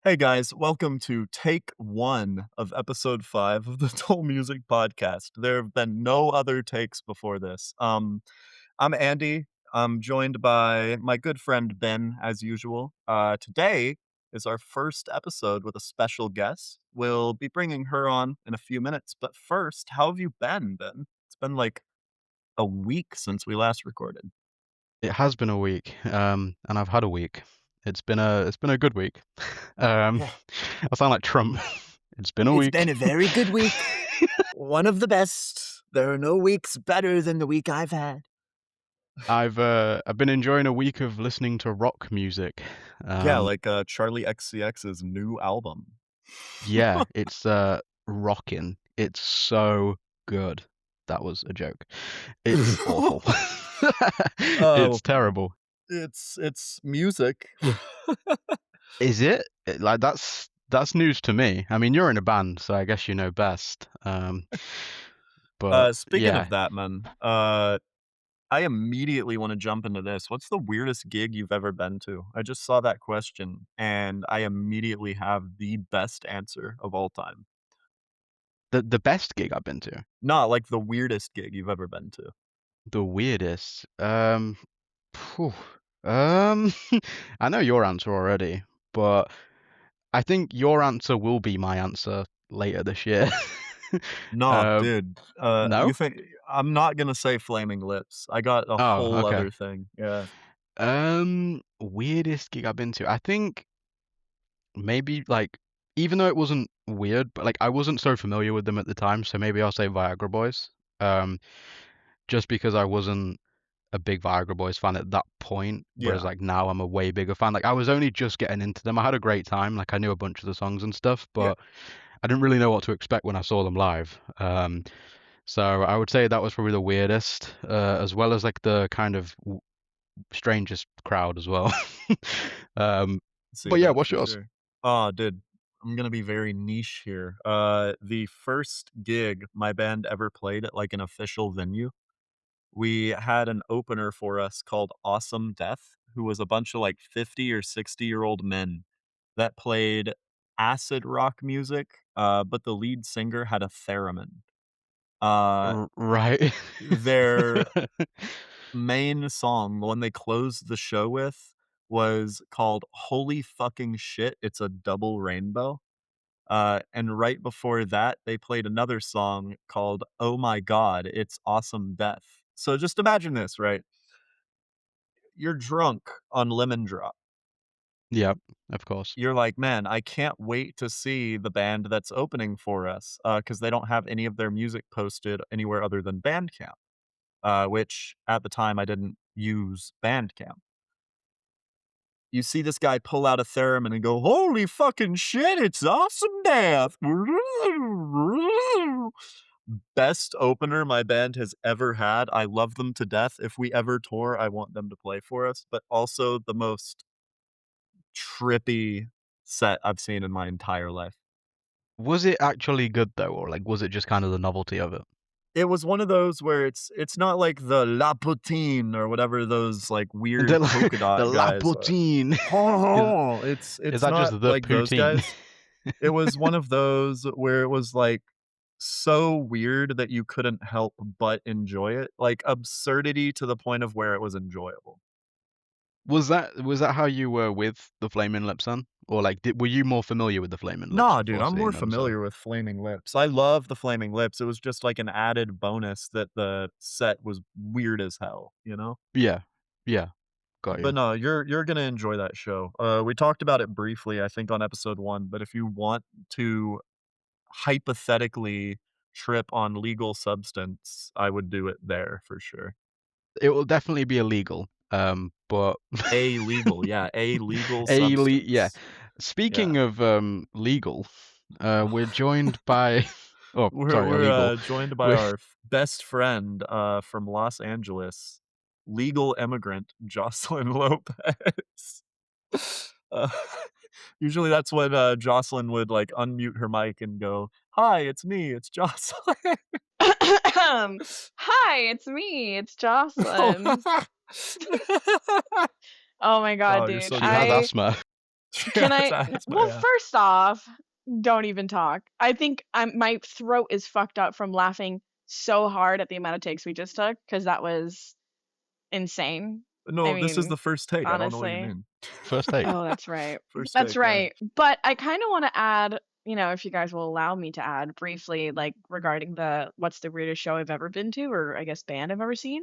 Hey guys, welcome to take one of episode 5 of the Toll Music Podcast. There have been no other takes before this. I'm Andy. I'm joined by my good friend Ben, as usual. Today is our first episode with a special guest. We'll be bringing her on in a few minutes, but first, how have you been, Ben? It's been like a week since we last recorded. It has been a week, and I've had a week. It's been a good week. Um, Yeah. I sound like Trump. It's been a It's been week. a very good week. One of the best. There are no weeks better than the week I've had. I've been enjoying a week of listening to rock music. Yeah, Um, like, Charlie XCX's new album. yeah, it's rocking. It's so good. That was a joke. It's awful. Oh, It's terrible. it's music. Is it? Like that's news to me. I mean, you're in a band, so I guess you know best. But Speaking yeah, of that, man, I immediately wanna jump into this. What's the weirdest gig you've ever been to? I just saw that question, and I immediately have the best answer of all time. the best gig I've been to. Not like the weirdest gig you've ever been to. The weirdest. Phew, um, I know your answer already, but I think your answer will be my answer later this year. Nah, Um, dude, you no? think I'm not gonna say Flaming Lips. I got a Oh, whole okay. other thing, yeah. Weirdest gig I've been to. I think maybe like even though it wasn't weird, but like I wasn't so familiar with them at the time, so maybe I'll say Viagra Boys. Um, just because I wasn't a big Viagra Boys fan at that point, whereas Yeah, like now I'm a way bigger fan. Like I was only just getting into them. I had a great time. Like I knew a bunch of the songs and stuff, yeah. but I didn't really know what to expect when I saw them live. So I would say that was probably the weirdest, as well as like the kind of strangest crowd as well. um, See but yeah, that what's for yours? sure. Oh, dude, I'm gonna be very niche here. The first gig my band ever played at, like, an official venue, we had an opener for us called Awesome Death, who was a bunch of, like, 50 or 60-year-old men that played acid rock music, but the lead singer had a theremin. Uh, Right. their main song, the one they closed the show with, was called "Holy Fucking Shit, It's a Double Rainbow." And right before that, they played another song called "Oh My God, It's Awesome Death." So just imagine this, right? You're drunk on lemon drop. Yep, of course. You're like, "Man, I can't wait to see the band that's opening for us," because they don't have any of their music posted anywhere other than Bandcamp, which at the time I didn't use Bandcamp. You see this guy pull out a theremin and go, "Holy fucking shit, it's Awesome Death." Best opener my band has ever had. I love them to death. If we ever tour, I want them to play for us, but also the most trippy set I've seen in my entire life. Was it actually good though, or like was it just kind of the novelty of it? It was one of those where it's not like the La Poutine or whatever those, like, The weird polka the dot La guys are. Poutine. Is is It's that just not the like those poutine? guys. It was one of those where it was, like, so weird that you couldn't help but enjoy it, like, absurdity to the point of where it was enjoyable. Was that how you were with the Flaming Lips then? Or like were you more familiar with the Flaming Lips Nah, dude, before I'm more seeing them? So familiar with Flaming Lips. I love the Flaming Lips. It was just like an added bonus that the set was weird as hell, you know? yeah, yeah, got But you. no, you're gonna enjoy that show. We talked about it briefly, I think, on episode 1, but if you want to hypothetically trip on legal substance, I would do it there for sure. It will definitely be illegal. But A legal, yeah, a legal yeah. substance. Yeah. Speaking of legal, we're joined by oh We're sorry, we're, illegal. joined by We're our best friend, from Los Angeles, legal immigrant Jocelyn Lopez. Uh, usually that's when, Jocelyn would, like, unmute her mic and go, "Hi, it's me, it's Jocelyn." Hi, it's me. It's Jocelyn. Oh my god, Oh, you're dude. so she has good. I asthma. Yeah, Can I? that's Well, yeah. first off, don't even talk. I think my throat is fucked up from laughing so hard at the amount of takes we just took because that was insane. I No, this is mean, the first take, I don't know what you honestly. mean. First take. Oh, that's right. First That's take, yeah. right. But I kind of want to add, if you guys will allow me to add briefly, like regarding the what's the weirdest show I've ever been to, or I guess band I've ever seen.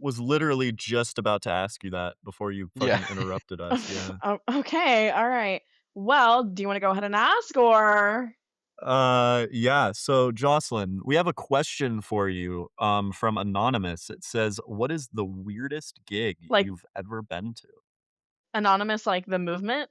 Was literally just about to ask you that before you Yeah. fucking interrupted us, yeah. Oh, okay, all right. Well, do you want to go ahead and ask, or Yeah, so Jocelyn, we have a question for you, from Anonymous. It says, "What is the weirdest gig like you've ever been to?" anonymous, like the movement?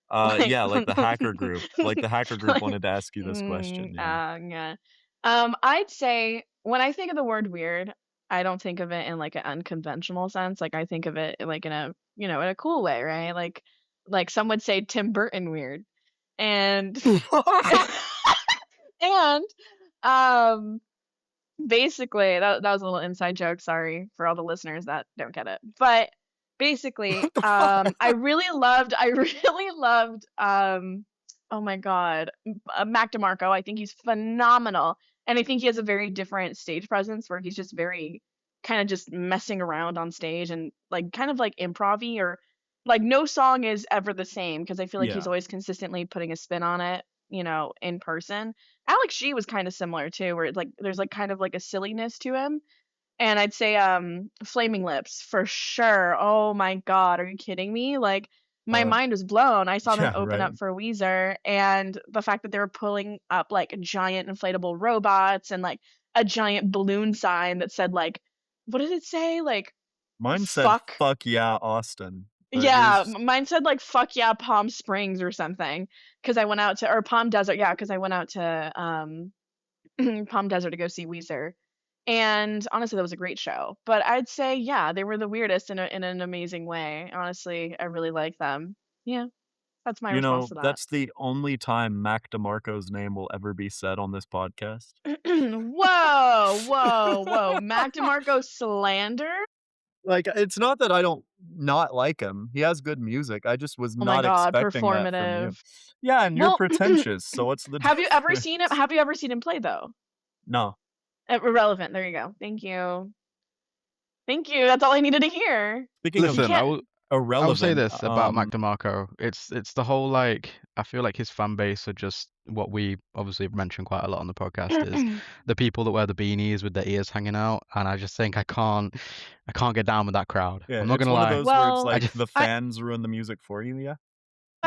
Like, Yeah, like the hacker group. Like the hacker group like, wanted to ask you this question, yeah. yeah. I'd say when I think of the word weird, I don't think of it in like an unconventional sense. Like I think of it like in a, in a cool way, right? Like some would say Tim Burton weird. And and um basically that was a little inside joke, sorry for all the listeners that don't get it. But basically, What the fuck? I really loved oh my god, Mac DeMarco. I think he's phenomenal. And I think he has a very different stage presence where he's just very kind of just messing around on stage and like kind of like improv or like no song is ever the same because I feel like he's Yeah. always consistently putting a spin on it, in person. Alex G was kind of similar too, where it's like there's like kind of like a silliness to him. And I'd say Flaming Lips for sure. Oh my god, are you kidding me? Like my Uh, mind was blown. I saw them yeah, open right. up for Weezer and the fact that they were pulling up like giant inflatable robots and like a giant balloon sign that said like what did it say? Like Mine said, fuck. "Fuck yeah, Austin," but Yeah, yours mine said like fuck yeah Palm Springs or something because I went out to or Palm Desert, yeah, because I went out to Palm Desert to go see Weezer. And honestly, that was a great show. But I'd say, yeah, they were the weirdest in an amazing way. Honestly, I really like them. Yeah, that's my you response know, to that. that's the only time Mac DeMarco's name will ever be said on this podcast. Whoa, whoa, whoa. Mac DeMarco slander? Like, it's not that I don't not like him. He has good music. I just was Oh my not God, expecting that from you. performative. Yeah, and you're Well, pretentious, so what's the have you ever seen him? difference? Have you ever seen him play though? No. Irrelevant. There you go. Thank you. Thank you. That's all I needed to hear. Speaking You of Listen, can't. I will say irrelevant, this about Mac DeMarco. It's the whole like I feel like his fan base are just what we obviously mentioned quite a lot on the podcast is the people that wear the beanies with their ears hanging out, and I just think I can't get down with that crowd. yeah, I'm not it's gonna one of lie. those where it's Well, I like just the I fans ruin the music for you, yeah?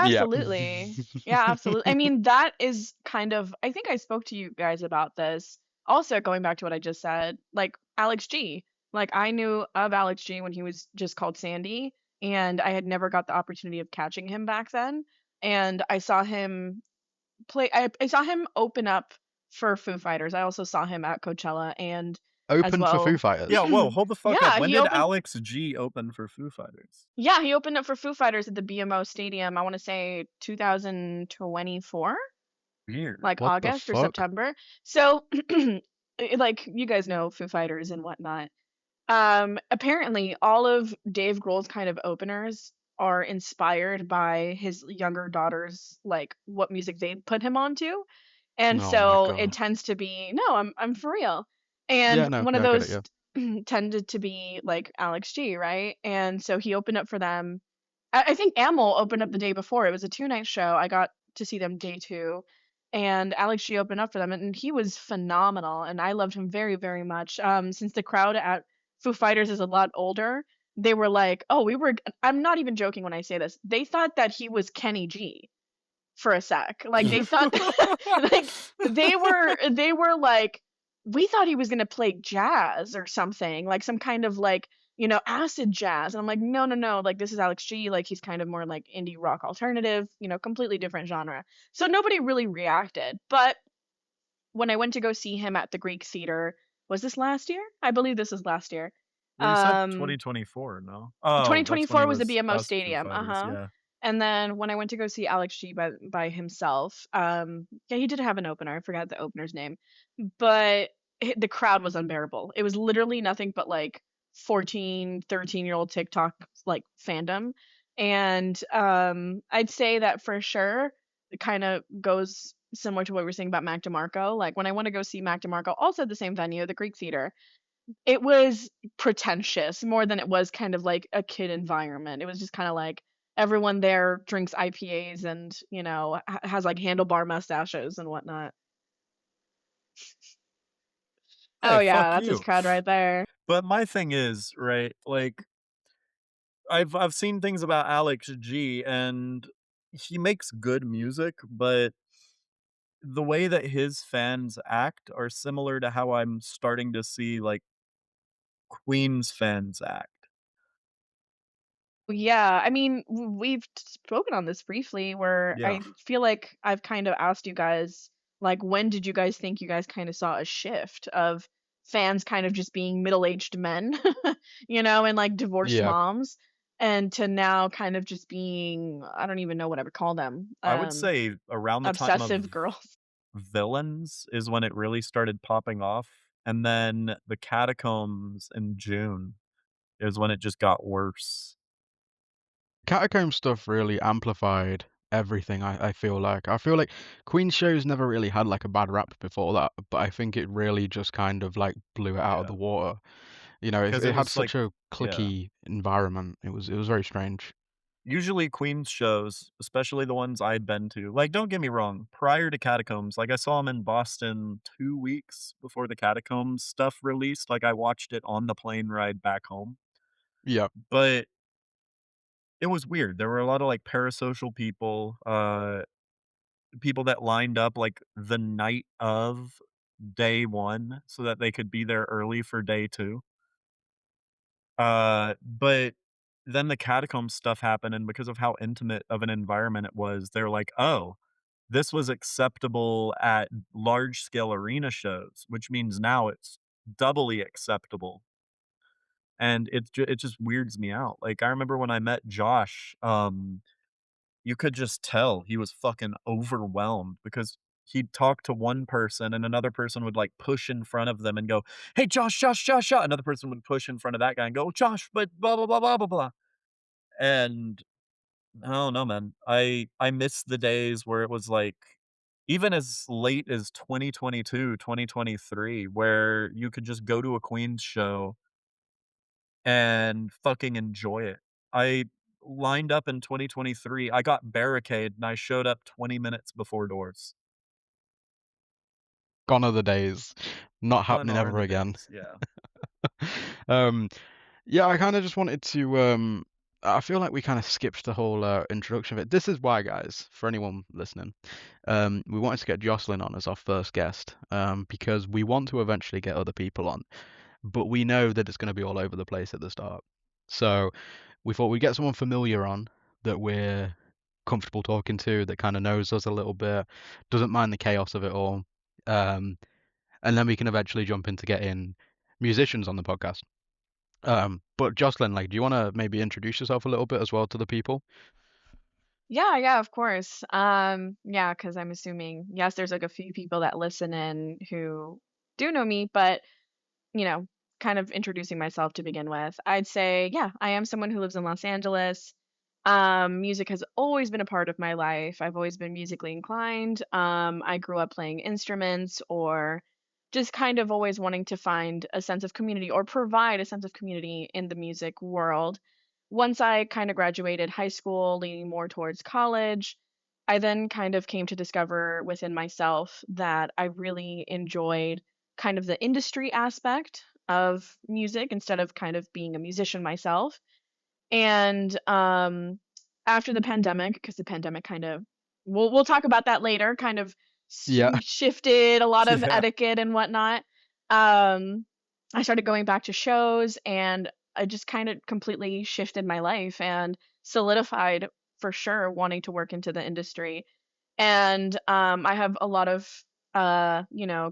yeah. absolutely. Yeah, absolutely. I mean, that is kind of, I think I spoke to you guys about this. Also, going back to what I just said, like Alex G. Like, I knew of Alex G when he was just called Sandy, and I had never got the opportunity of catching him back then. And I saw him I saw him open up for Foo Fighters. I also saw him at Coachella and as Open for Foo well. Yeah, Fighters. whoa, hold the fuck up. Yeah, When he did opened. Alex G open for Foo Fighters? Yeah, he opened up for Foo Fighters at the BMO Stadium. I want to say 2024, Weird. like What the August or fuck? September. So, like you guys know Foo Fighters and whatnot. Apparently, all of Dave Grohl's kind of openers are inspired by his younger daughter's like what music they put him onto. And Oh my so it God. tends to be no, I'm for real. Yeah, And no, one of no, I get it. those Yeah. tended to be like Alex G, right? And so he opened up for them. I think Amel opened up the day before. It was a 2 night show. I got to see them day two. And Alex G opened up for them and he was phenomenal and I loved him very, very much. Since the crowd at Foo Fighters is a lot older, they were like, "Oh, I'm not even joking when I say this. They thought that he was Kenny G for a sec. Like they thought like they were like we thought he was going to play jazz or something, like some kind of like, acid jazz. And I'm like, "No, no, no. Like this is Alex G. Like he's kind of more like indie rock alternative, completely different genre." So nobody really reacted. But when I went to go see him at the Greek Theater, was this last year? I believe this was last year. Well, you said Um 2024, no? Oh, that's when he 2024 was the was BMO us Foo Stadium. Fighters, Uh-huh. yeah. And then when I went to go see Alex G by himself, yeah, he did have an opener. I forgot the opener's name, but the crowd was unbearable. It was literally nothing but like 14, 13-year-old TikTok like fandom. And I'd say that for sure it kind of goes similar to what we were saying about Mac DeMarco. Like when I want to go see Mac DeMarco, also at the same venue, the Greek Theater, it was pretentious more than it was kind of like a kid environment. It was just kind of like everyone there drinks IPAs and, has like handlebar mustaches and whatnot. Oh Hey, yeah, fuck that's his you. crowd right there. But my thing is, right, like, I've seen things about Alex G, and he makes good music, but the way that his fans act are similar to how I'm starting to see, like, Queen's fans act. Yeah, I mean, we've spoken on this briefly where Yeah, I feel like I've kind of asked you guys, like, when did you guys think you guys kind of saw a shift of fans kind of just being middle-aged men, and like divorced Yeah. moms, and to now kind of just being, I don't even know what I would call them, I would say around the time of obsessive girls. Villains is when it really started popping off, and then the Catacombs in June is when it just got worse. Catacomb stuff really amplified everything, I feel like. I feel like Queen's shows never really had like a bad rap before that, but I think it really just kind of like blew it out of Yeah, the water. You know, because it it had was like such a yeah. clicky environment. It was very strange. Usually Queen's shows, especially the ones I'd been to, like, don't get me wrong, prior to Catacombs, like, I saw him in Boston 2 weeks before the Catacombs stuff released, like, I watched it on the plane ride back home, Yeah. but it was weird. There were a lot of, like, parasocial people, people that lined up, like, the night of day 1 so that they could be there early for day 2. But then the Catacombs stuff happened, and because of how intimate of an environment it was, they're like, "Oh, this was acceptable at large scale arena shows, which means now it's doubly acceptable." And it just weirds me out. Like, I remember when I met Josh, you could just tell he was fucking overwhelmed because he'd talk to one person and another person would, like, push in front of them and go, "Hey, Josh, Josh, Josh, Josh." Another person would push in front of that guy and go, "Josh, but blah, blah, blah, blah, blah, blah." And I don't know, man. I miss the days where it was, like, even as late as 2022, 2023, where you could just go to a Queen's show and fucking enjoy it. I lined up in 2023, I got barricade and I showed up 20 minutes before doors. Gone are the days. Not Gone happening are ever the again. days, yeah. Um, yeah, I kind of just wanted to. I feel like we kind of skipped the whole introduction of it. This is why, guys, for anyone listening, we wanted to get Jocelyn on as our first guest, because we want to eventually get other people on, but we know that it's going to be all over the place at the start. So we thought we'd get someone familiar on that we're comfortable talking to, that kind of knows us a little bit, doesn't mind the chaos of it all, um, and then we can eventually jump into getting musicians on the podcast. But Jocelyn, like, do you want to maybe introduce yourself a little bit as well to the people? Yeah, yeah, of course. Yeah, because I'm assuming, yes, there's like a few people that listen in who do know me, but you know, kind of introducing myself to begin with, I'd say, yeah, I am someone who lives in Los Angeles. Music has always been a part of my life. I've always been musically inclined. I grew up playing instruments or just kind of always wanting to find a sense of community or provide a sense of community in the music world. Once I kind of graduated high school, leaning more towards college, I then kind of came to discover within myself that I really enjoyed kind of the industry aspect of music instead of kind of being a musician myself. And after the pandemic, because the pandemic kind of, we'll talk about that later, kind of Yeah, shifted a lot of Yeah. etiquette and whatnot. Um, I started going back to shows, and I just kind of completely shifted my life and solidified for sure wanting to work into the industry. And I have a lot of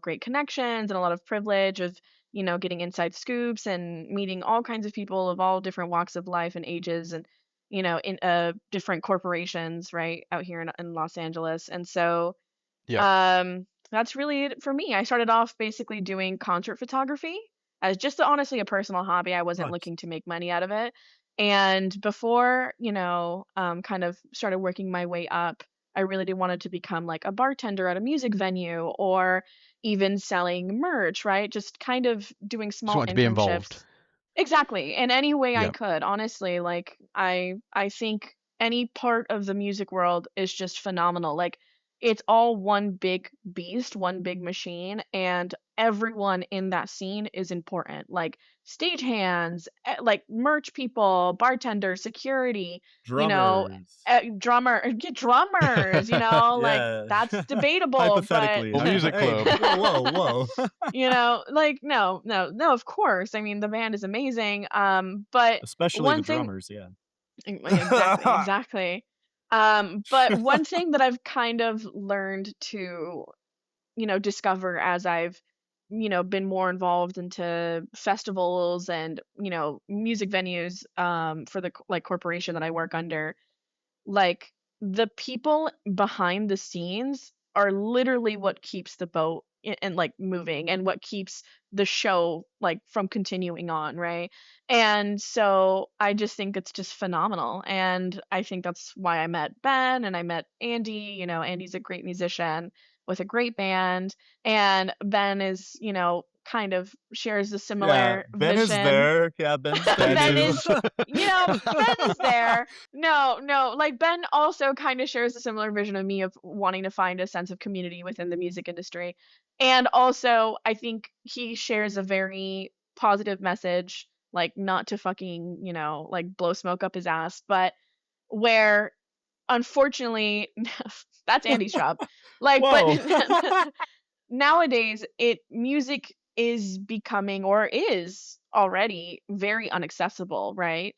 great connections and a lot of privilege of getting inside scoops and meeting all kinds of people of all different walks of life and ages and in different corporations right out here in Los Angeles. And so yeah, that's really it for me. I started off basically doing concert photography as just honestly a personal hobby. I wasn't Nice. looking to make money out of it. And before, kind of started working my way up, I really did wanted to become like a bartender at a music venue or even selling merch, right? Just kind of doing Just small wanted to be involved. internships. Exactly, in any way I Yep. could, honestly, like, I think any part of the music world is just phenomenal, like, it's all one big beast, one big machine, and everyone in that scene is important, like, stagehands, like, merch people, bartenders, security, Drummers. drummers, like, Yeah. that's debatable, but Hypothetically, Or music hey, club. whoa. like, no, of course. I mean, the band is amazing. But Especially the one thing, drummers, yeah. exactly. But one thing that I've kind of learned to, discover as I've, been more involved into festivals and, music venues, for the like corporation that I work under, like, the people behind the scenes are literally what keeps the boat and, like, moving and what keeps the show, like, from continuing on, right? And so I just think it's just phenomenal, and I think that's why I met Ben and I met Andy, Andy's a great musician with a great band, and Ben is, kind of shares a Yeah, similar Ben is vision. there. Yeah, Ben's there Ben Ben too. is. is, Ben is there. No, no, like Ben also kind of shares a similar vision of me of wanting to find a sense of community within the music industry. And also, I think he shares a very positive message, like not to fucking, like blow smoke up his ass, but where unfortunately that's Andy's job. Like, but Whoa. nowadays it music is becoming or is already very unaccessible, right?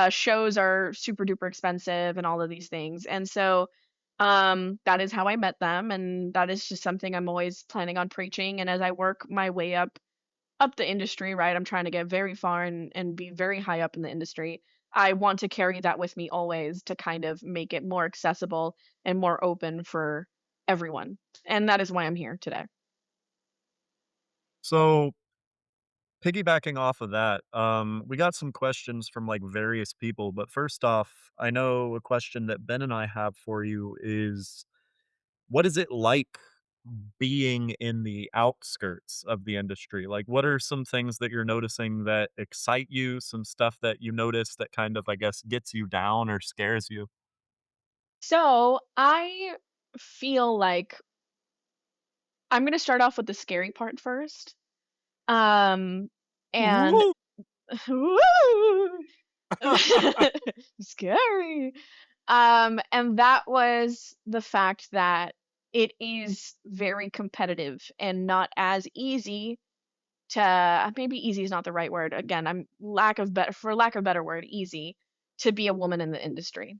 Shows are super duper expensive and all of these things, and so that is how I met them, and that is just something I'm always planning on preaching. And as I work my way up the industry, right, I'm trying to get very far and be very high up in the industry. I want to carry that with me always to kind of make it more accessible and more open for everyone, and that is why I'm here today. So, piggybacking off of that, we got some questions from, like, various people, but first off, I know a question that Ben and I have for you is, what is it like being in the outskirts of the industry? Like, what are some things that you're noticing that excite you, some stuff that you notice that kind of, I guess, gets you down or scares you? So I feel like I'm gonna start off with the scary part first. Um, and Woo! woo! Scary. And that was the fact that it is very competitive and not as easy to, maybe easy is not the right word. Again, I'm lack of better word, easy to be a woman in the industry.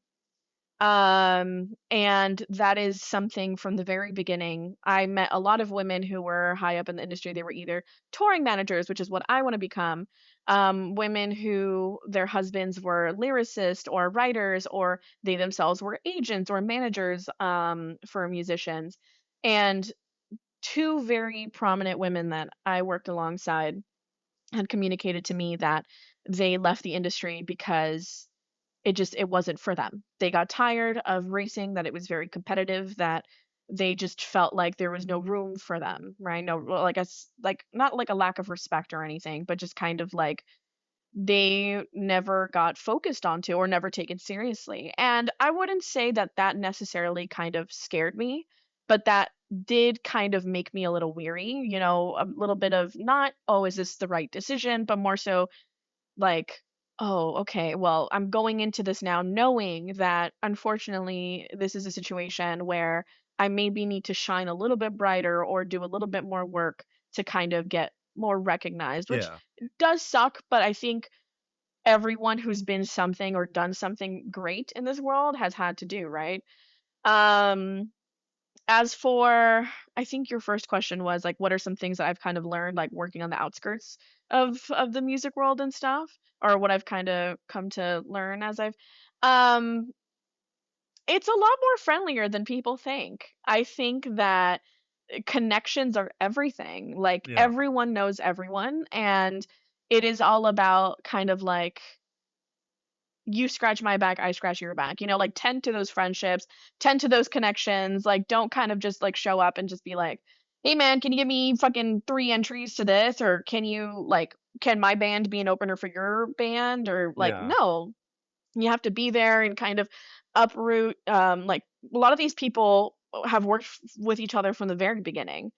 And that is something from the very beginning. I met a lot of women who were high up in the industry. They were either touring managers, which is what I want to become, women who their husbands were lyricists or writers, or they themselves were agents or managers, for musicians. And two very prominent women that I worked alongside had communicated to me that they left the industry because it wasn't for them. They got tired of racing, that it was very competitive, that they just felt like there was no room for them, right? No, well, like like not like a lack of respect or anything, but just kind of like they never got focused onto or never taken seriously. And I wouldn't say that that necessarily kind of scared me, but that did kind of make me a little weary, a little bit of not, oh, is this the right decision, but more so like, "Oh, okay, well, I'm going into this now knowing that unfortunately this is a situation where I maybe need to shine a little bit brighter or do a little bit more work to kind of get more recognized," which Yeah. does suck, but I think everyone who's been something or done something great in this world has had to do, right? Um, as for, I think your first question was like, what are some things that I've kind of learned, like working on the outskirts of the music world and stuff, or what I've kind of come to learn as um, it's a lot more friendlier than people think. I think that connections are everything. Like Yeah. everyone knows everyone, and it is all about kind of like you scratch my back, I scratch your back. Like tend to those friendships, tend to those connections. Like don't kind of just like show up and just be like, "Hey man, can you give me fucking 3 entries to this?" Or can my band be an opener for your band? Or like, Yeah. no, you have to be there and kind of uproot. Like a lot of these people have worked with each other from the very beginning,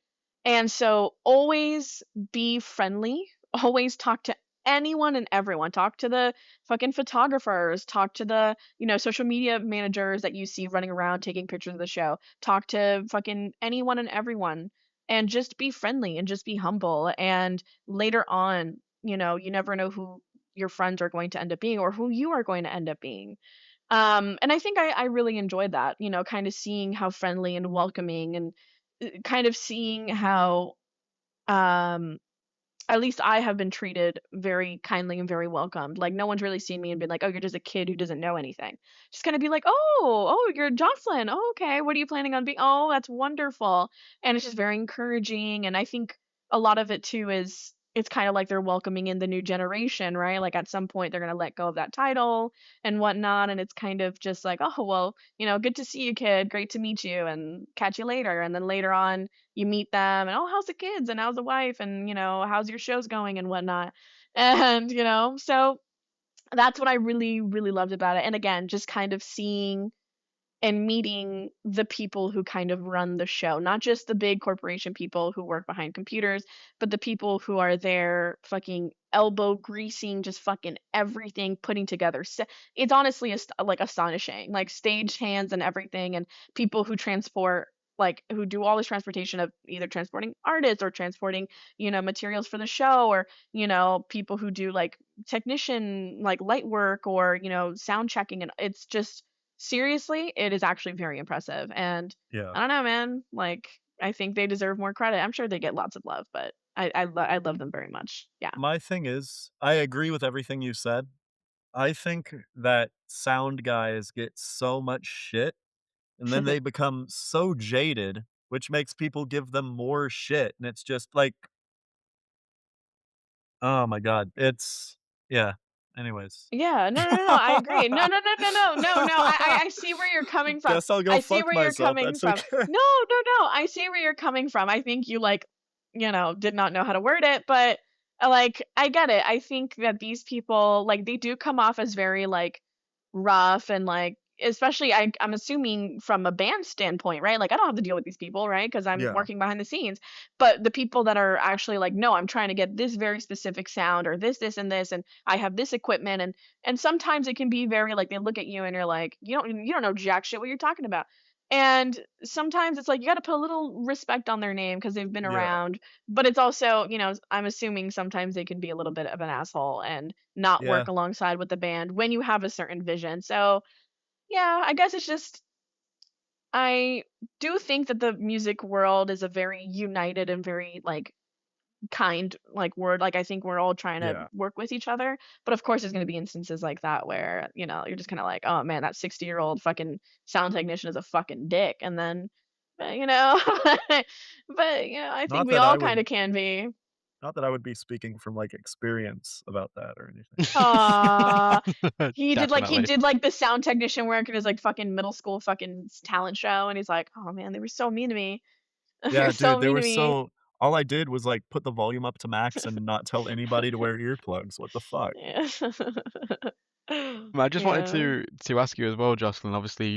and so always be friendly. Always talk to anyone and everyone. Talk to the fucking photographers. Talk to the social media managers that you see running around taking pictures of the show. Talk to fucking anyone and everyone, and just be friendly and just be humble. And later on, you never know who your friends are going to end up being or who you are going to end up being. And I think I really enjoyed that, kind of seeing how friendly and welcoming and kind of seeing how um at least I have been treated very kindly and very welcomed. Like no one's really seen me and been like, "Oh, you're just a kid who doesn't know anything." Just kind of be like, "Oh, you're Jocelyn. Oh, okay. What are you planning on being? Oh, that's wonderful." And it's just very encouraging. And I think a lot of it too is it's kind of like they're welcoming in the new generation, right? Like at some point they're gonna let go of that title and whatnot, and it's kind of just like, "Oh, well, good to see you, kid. Great to meet you, and catch you later." And then later on you meet them and, "Oh, how's the kids and how's the wife and how's your shows going and whatnot." And so that's what I really really loved about it. And again, just kind of seeing and meeting the people who kind of run the show, not just the big corporation people who work behind computers, but the people who are there fucking elbow greasing, just fucking everything, putting together. It's honestly like astonishing, like stage hands and everything, and people who transport. Like who do all this transportation of either transporting artists or transporting, materials for the show, or people who do like technician like light work or sound checking, and it's just seriously, it is actually very impressive. And Yeah. I don't know, man. Like, I think they deserve more credit. I'm sure they get lots of love, but I love them very much. Yeah. My thing is, I agree with everything you said. I think that sound guys get so much shit, and then they become so jaded, which makes people give them more shit, and it's just like, oh my god, it's yeah. Anyways. Yeah, no, no, no, no, I agree. No, no, no, no, no, no, no. I see where you're coming from. Guess I'll go I see fuck where you're myself, coming that's from. okay. No, no, no. I see where you're coming from. I think you like, did not know how to word it, but like I get it. I think that these people like they do come off as very like rough and like especially I'm assuming from a band standpoint, right? Like I don't have to deal with these people, right? Because I'm Yeah, working behind the scenes. But the people that are actually like, no, I'm trying to get this very specific sound or this, and this, and I have this equipment, and sometimes it can be very like they look at you and you're like, you don't know jack shit what you're talking about. And sometimes it's like you got to put a little respect on their name because they've been yeah, around, but it's also, I'm assuming sometimes they can be a little bit of an asshole and not yeah, work alongside with the band when you have a certain vision. So, yeah, I guess it's just I do think that the music world is a very united and very like kind like word. Like I think we're all trying to yeah. work with each other. But of course there's gonna be instances like that where, you're just kinda like, oh man, that 60-year-old fucking sound technician is a fucking dick. And then you know but I think Not we that all I kinda would can be. not that I would be speaking from, like, experience about that or anything. Aw. He Definitely. did like the sound technician work in his like fucking middle school fucking talent show, and he's like, "Oh man, they were so mean to me. They Yeah, were so dude, they mean were to me." so all I did was, like, put the volume up to max and not tell anybody to wear earplugs, what the fuck? Yeah. I just wanted Yeah. to ask you as well, Jocelyn. Obviously,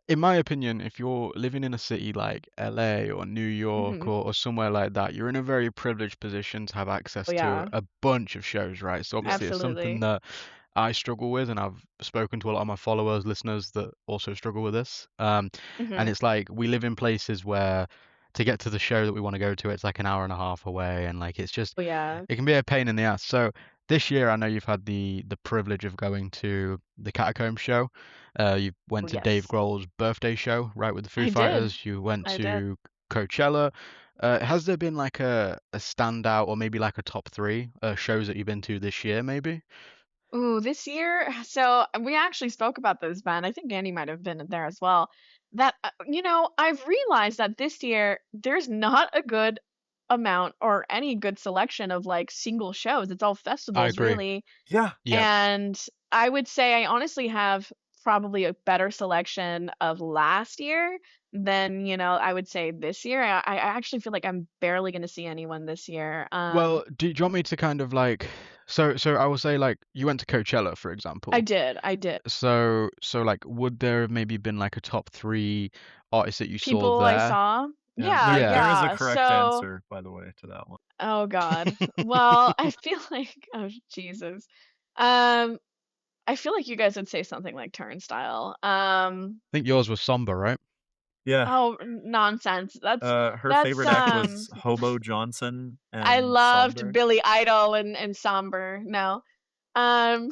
in my opinion, if you're living in a city like LA or New York Mhm. or somewhere like that, you're in a very privileged position to have Oh, access to yeah. a bunch of shows, right? So obviously, it's something Absolutely. that I struggle with, and I've spoken to a lot of my followers, listeners that also struggle with this. And Mhm. it's like we live in places where to get to the show that we want to go to, it's like an hour and a half away, and like it's just Oh, yeah. it can be a pain in the ass. So this year, I know you've had the privilege of going to the Catacomb show. You Oh, went to Dave yes. Grohl's birthday show, right, with the Foo I did. Fighters. You went I did. to Coachella. Has there been like a standout or maybe like a top three shows that you've been to this year, maybe? Ooh, this year, so we actually spoke about this, Ben. I think Andy might have been there as well. That, I've realized that this year there's not a good amount or any good selection of like single shows. It's all I festivals, agree. really. Yeah, Yep. And I would say I honestly have probably a better selection of last year than, I would say this year. I actually feel like I'm barely going to see anyone this year. Well, do you want me to kind of like so I will say like you went to Coachella, for I example. did. I did. So like would there have maybe been like a top three artists that you saw People I there? saw. Yeah, Yeah, Yeah. there is a yeah. correct So, answer, by the way, to that one. oh God. Well, I feel like, oh Jesus. Um, I feel like you guys would say something like Turnstile. I think yours was Somber, right? Yeah, Oh, nonsense. her That's favorite act was Hobo Johnson I and loved Somber. Billy Idol and Somber. No. Um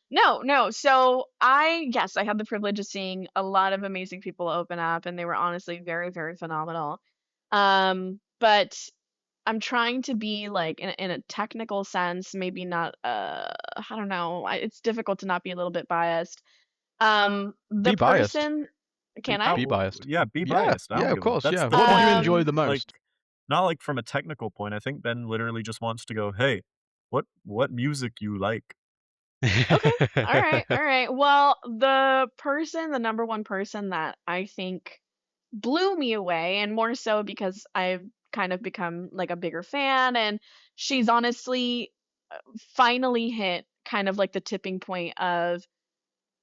no, no. So yes, I had the privilege of seeing a lot of amazing people open up and they were honestly very, very phenomenal. But I'm trying to be like in a technical sense, maybe not I don't know. It's difficult to not be a little bit biased. The Be biased. person, Be can I? Biased. Yeah, be Yeah, biased. I yeah, don't of give a course, that's yeah. the What did you point of enjoy it. the Like, most? not like from a technical point. I think Ben literally just wants to go, "Hey, what music you like?" Okay. All right. All right. Well, the number one person that I think blew me away, and more so because I've kind of become like a bigger fan, and she's honestly finally hit kind of like the tipping point of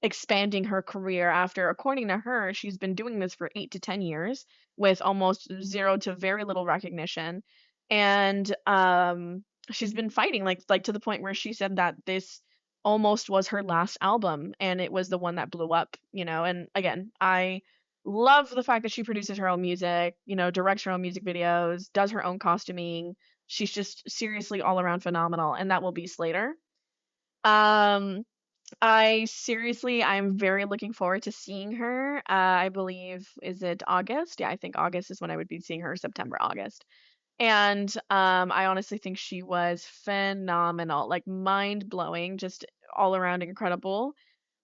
expanding her career after, according to her, she's been doing this for 8 to 10 years with almost zero to very little recognition. And she's been fighting like to the point where she said that this almost was her last album and it was the one that blew up. And again, I love the fact that she produces her own music, directs her own music videos, does her own costuming. She's just seriously all around phenomenal, and that will be Slater. Um, I'm very looking forward to seeing her. I believe, is it August? Yeah, I think August is when I would be seeing her, September, August. And I honestly think she was phenomenal, like mind blowing, just all around incredible.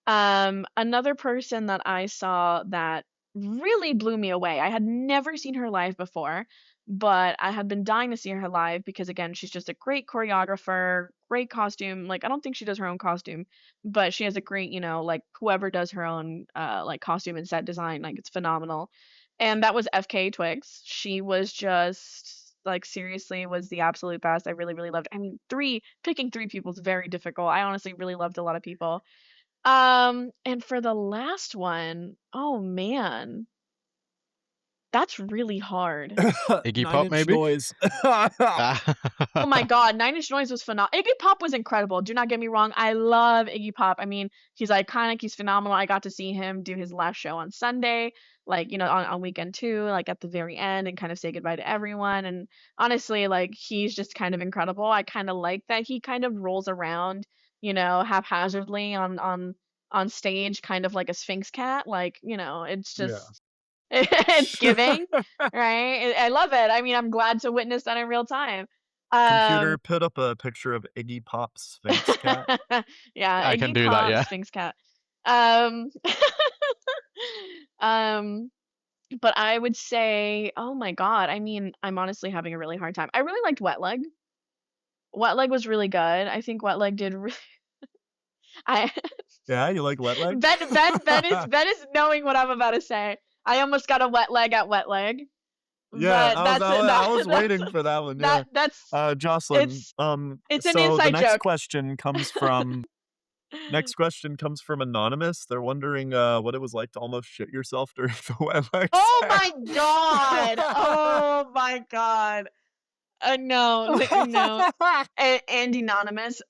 Another person that I saw that really blew me away. I had never seen her live before, but I had been dying to see her live because again, she's just a great choreographer, great costume. Like I don't think she does her own costume, but she has a great, like whoever does her own like costume and set design, like it's phenomenal. And that was FK Twigs. She was just like seriously was the absolute best. I really, really loved. I mean, picking three people is very difficult. I honestly really loved a lot of people. And for the last one, oh man, that's really hard. Iggy Nine Pop, Inch maybe? Noise. Oh my God, Nine Inch Noise was phenomenal. Iggy Pop was incredible. Do not get me wrong. I love Iggy Pop. I mean, he's iconic. He's phenomenal. I got to see him do his last show on Sunday, like, on weekend two, like at the very end and kind of say goodbye to everyone. And honestly, like, he's just kind of incredible. I kind of like that he kind of rolls around, haphazardly on stage, kind of like a Sphinx cat. Like, it's Yeah. just it's giving, right? I love it. I mean, I'm glad to witness that in real time. Computer, Um, put up a picture of Iggy Pop's Sphinx cat. yeah, I can Iggy do that, Pop, yeah. Sphinx Cat. Um, um, but I would say, oh my God, I mean, I'm honestly having a really hard time. I really liked Wet Leg. Wet Leg was really good. I think Wet Leg did. I Yeah, you like Wet Leg? Ben is knowing what I'm about to say. I almost got a wet leg at Wet Leg. Yeah, But I was that's I it. wa I That was waiting for that one, yeah. that's Jocelyn, it's an so the inside next joke. question comes from Anonymous. They're wondering, what it was like to almost shit yourself during the Wet Leg Oh set. my God. Oh my God. No, no. And anonymous.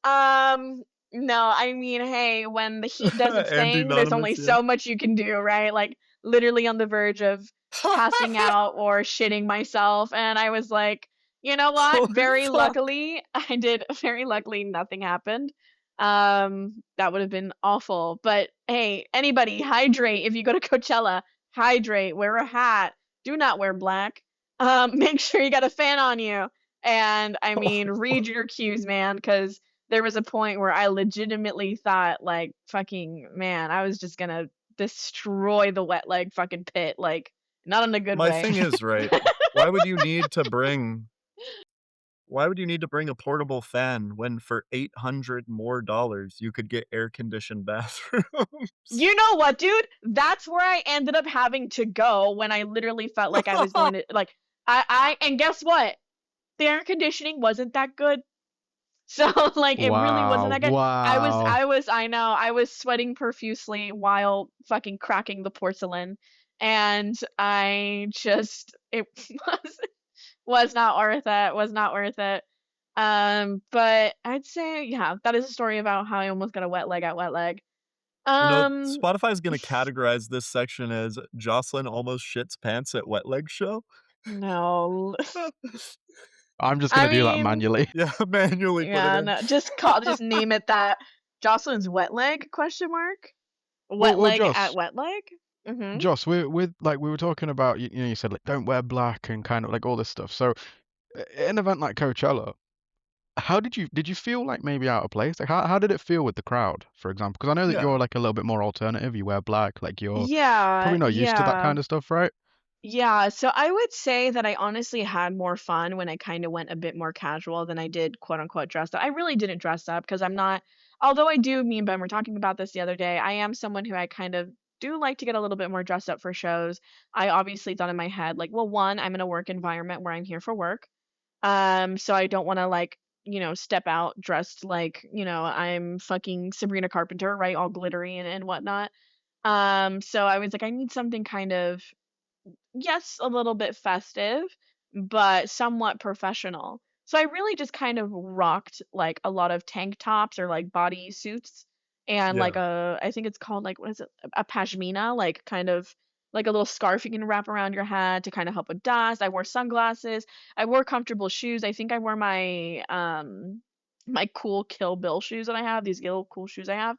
No, I mean, hey, when the heat does its Andy thing, there's only Anonymous, yeah. so much you can do, right? Like literally on the verge of passing out or shitting myself, and I was like, you know what? Holy Very fuck. luckily, I did. Very luckily, nothing happened. That would have been awful. But hey, anybody, hydrate. If you go to Coachella, hydrate. Wear a hat. Do not wear black. Make sure you got a fan on you. And I mean, read your cues, man, because there was a point where I legitimately thought, like, fucking, man, I was just gonna destroy the wet leg fucking pit, like, not in a good My way. thing is, right, why would you need to bring Why would you need to bring a portable fan when for $800 more you could get air-conditioned bathrooms? You know what, dude? That's where I ended up having to go when I literally felt like I was going to like and guess what? The air conditioning wasn't that good. So like it really wasn't Wow, that good. wow. I know, I was sweating profusely while fucking cracking the porcelain. And I just it was not worth it. Was not worth it. But I'd say yeah, that is a story about how I almost got a wet leg at wet leg. You know, Um Spotify is gonna categorize this section as Jocelyn almost shits pants at wet leg show. no. I'm just I gonna do that mean, manually. Yeah, manually put it yeah, in. no, just name it that. Jocelyn's wet leg question mark? Well, Wet well, leg at Joss, wet leg? Mhm. Joss, we're like we were talking about, you know, you said like don't wear black and kind of like all this stuff. So, an event like Coachella, how did you feel like maybe out of place? Like how did it feel with the crowd, for example? Because I know that Yeah, you're like a little bit more alternative. You wear black, like you're Yeah, probably not used to that yeah. kind of stuff, right? Yeah, so I would say that I honestly had more fun when I kind of went a bit more casual than I did quote unquote dressed up. I really didn't dress up because I'm not, although I do, me and Ben were talking about this the other day, I am someone who I kind of do like to get a little bit more dressed up for shows. I obviously thought in my head, like, well, one, I'm in a work environment where I'm here for work. So I don't want to like, step out dressed like, I'm fucking Sabrina Carpenter, right? All glittery and whatnot. So I was like, I need something kind of yes, a little bit festive, but somewhat professional. So I really just kind of rocked like a lot of tank tops or like body suits and like yeah. I think it's called like what is it? A pashmina, like kind of like a little scarf you can wrap around your head to kind of help with dust. I wore sunglasses. I wore comfortable shoes. I think I wore my cool Kill Bill shoes that I have, these little cool shoes I have.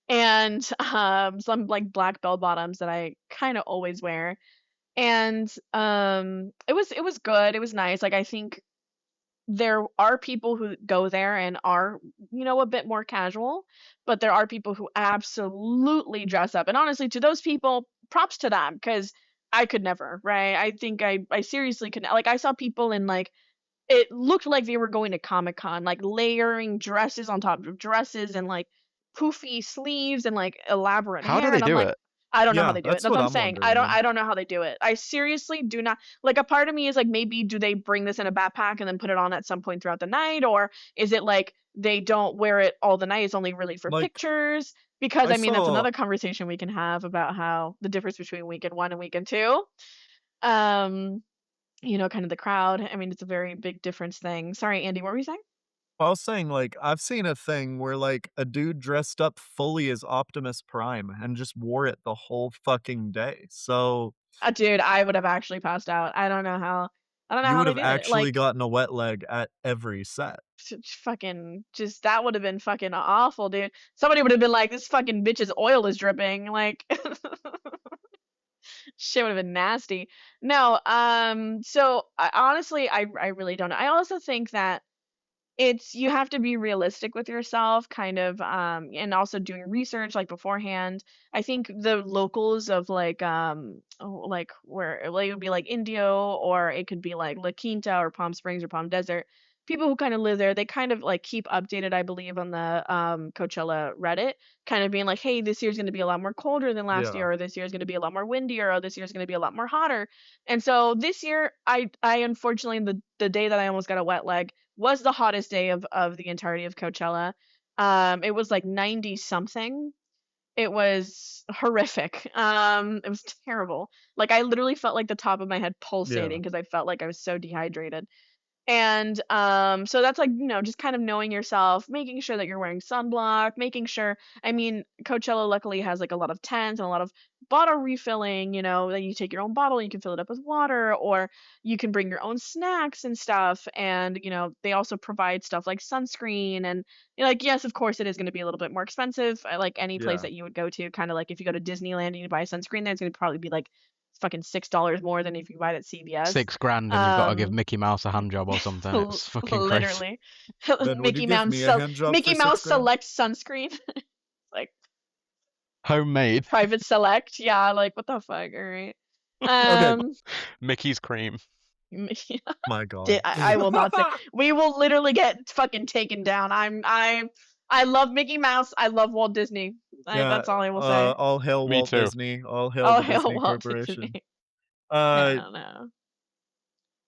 And some like black bell bottoms that I kind of always wear and, it was good, it was nice, like, I think there are people who go there and are, a bit more casual, but there are people who absolutely dress up, and honestly, to those people, props to them, because I could never, right? I think I seriously could not like, I saw people in, like it looked like they were going to Comic-Con, like, layering dresses on top of dresses and, like, poofy sleeves and, like, elaborate How do hair, they and I'm do like, it? I don't know how Yeah, they do it. that's That's what what I'm I'm saying. wondering, man. I don't know how they do it. I seriously do not like, a part of me is like, maybe do they bring this in a backpack and then put it on at some point throughout the night, or is it like they don't wear it all the night, it's only really for Like, pictures? Because, I I mean, that's saw another conversation we can have about how the difference between weekend 1 and weekend 2. Um, kind of the crowd. I mean, it's a very big difference thing. Sorry, Andy, what were you saying? I was saying, like, I've seen a thing where, like, a dude dressed up fully as Optimus Prime and just wore it the whole fucking day, so Dude, I would have actually passed out. I don't know you how would they have did it. actually Like, gotten a wet leg at every set. fucking just that would have been fucking awful, dude. Somebody would have been like, "This fucking bitch's oil is dripping." Like, shit would have been nasty. No, so honestly, I really don't know. I also think that it's you have to be realistic with yourself, kind of, and also doing research, like, beforehand. I think the locals of, like, like, where like, it would be, like, Indio, or it could be, like, La Quinta or Palm Springs or Palm Desert. People who kinda live there, they kind of, like, keep updated, I believe, on the, Coachella Reddit, kind of being like, "Hey, this year's gonna be a lot more colder than last Yeah, year," or, "This year's gonna be a lot more windier," or, "This year's gonna be a lot more hotter." And so this year, I unfortunately, the day that I almost got a wet leg was the hottest day of the entirety of Coachella. It was like 90 something. It was horrific. It was terrible. Like I literally felt like the top of my head yeah, pulsating because I felt like I was so dehydrated. And, so that's like, just kind of knowing yourself, making sure that you're wearing sunblock, making sure I mean, Coachella luckily has, like, a lot of tents and a lot of bottle refilling, that you take your own bottle, you can fill it up with water, or you can bring your own snacks and stuff, and, they also provide stuff like sunscreen and, like, yes, of course, it is gonna be a little bit more expensive, like any place yeah. that you would go to, kinda like if you go to Disneyland and you buy sunscreen there, it's gonna probably be, like, fucking $6 more than if you buy it at CVS. 6 grand and you've got to give Um Mickey Mouse a hand job or something. It's fucking crazy. Literally. Then would you give me a hand job for Mickey 6 Mouse grand? Select sunscreen. Like, Homemade. private select, yeah, like, what the fuck, alright. Okay, Um, Mickey's cream. My god. I will not say. We will literally get fucking taken down. I love Mickey Mouse. I love Walt Disney. Yeah, That's all I will say. all hail Me Walt too. Disney, all hail Oh the hell, Disney Walt Disney. Corporation. Uh, Hell no.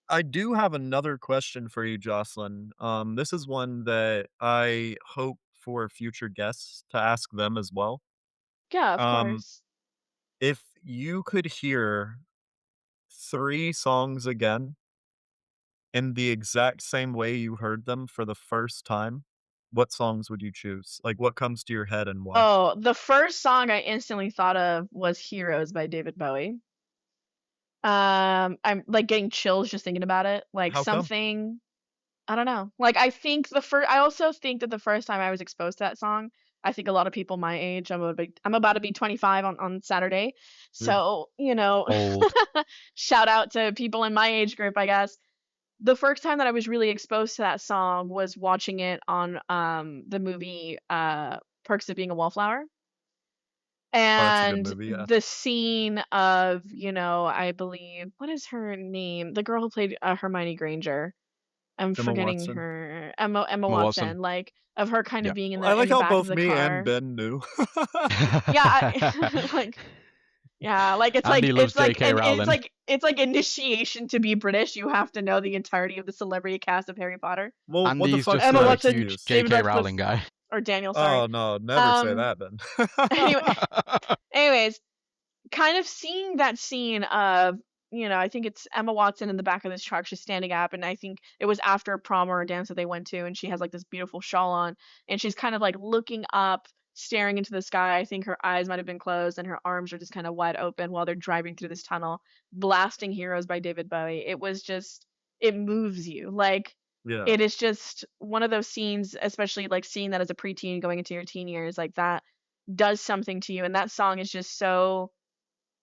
I do have another question for you, Jocelyn. This is one that I hope for future guests to ask them as well. Yeah, of Um, course. if you could hear 3 songs again in the exact same way you heard them for the first time, what songs would you choose? Like, what comes to your head and why? Oh, the first song I instantly thought of was "Heroes" by David Bowie. I'm like getting chills just thinking about it. Like How come? something I don't know. Like I also think that the first time I was exposed to that song, I think a lot of people my age, I'm about to be 25 on Saturday. You're So, Old. shout out to people in my age group, I guess. The first time that I was really exposed to that song was watching it on the movie Perks of Being a Wallflower. oh, that's a good And movie, yeah. the scene of, I believe, what is her name? The girl who played Hermione Granger. I'm Emma forgetting Watson. her. Emma Emma Watson. Watson, like of her kind Yeah. of being in I like the how back of both the me and car. Ben knew. Yeah, like yeah, like Andy loves J.K. it's Rowling. like it's like initiation to be British. You have to know the entirety of the celebrity cast of Harry Potter. Well, what the Andy's fuck's just Emma that a Watson, huge excuse? David J.K. Radcliffe, Rowling guy. or Daniel, sorry. Oh, no, never say Um. that, Ben. Anyway, anyways, kind of seeing that scene of I think it's Emma Watson in the back of this truck. She's standing up, and I think it was after a prom or a dance that they went to, and she has like this beautiful shawl on, and she's kind of like looking up, staring into the sky. I think her eyes might have been closed, and her arms are just kind of wide open while they're driving through this tunnel, blasting "Heroes" by David Bowie. It moves you. Like Yeah, it is just one of those scenes, especially like seeing that as a preteen going into your teen years, like that does something to you, and that song is just so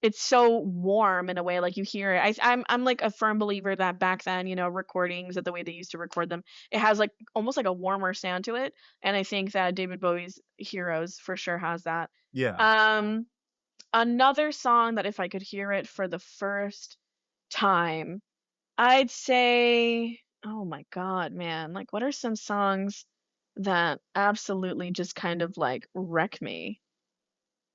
it's so warm in a way, like you hear it. I'm like a firm believer that back then, recordings that the way they used to record them, it has like almost like a warmer sound to it. And I think that David Bowie's Heroes for sure has that. yeah. Um, Another song that if I could hear it for the first time, I'd say, oh my God, man, like what are some songs that absolutely just kind of like wreck me?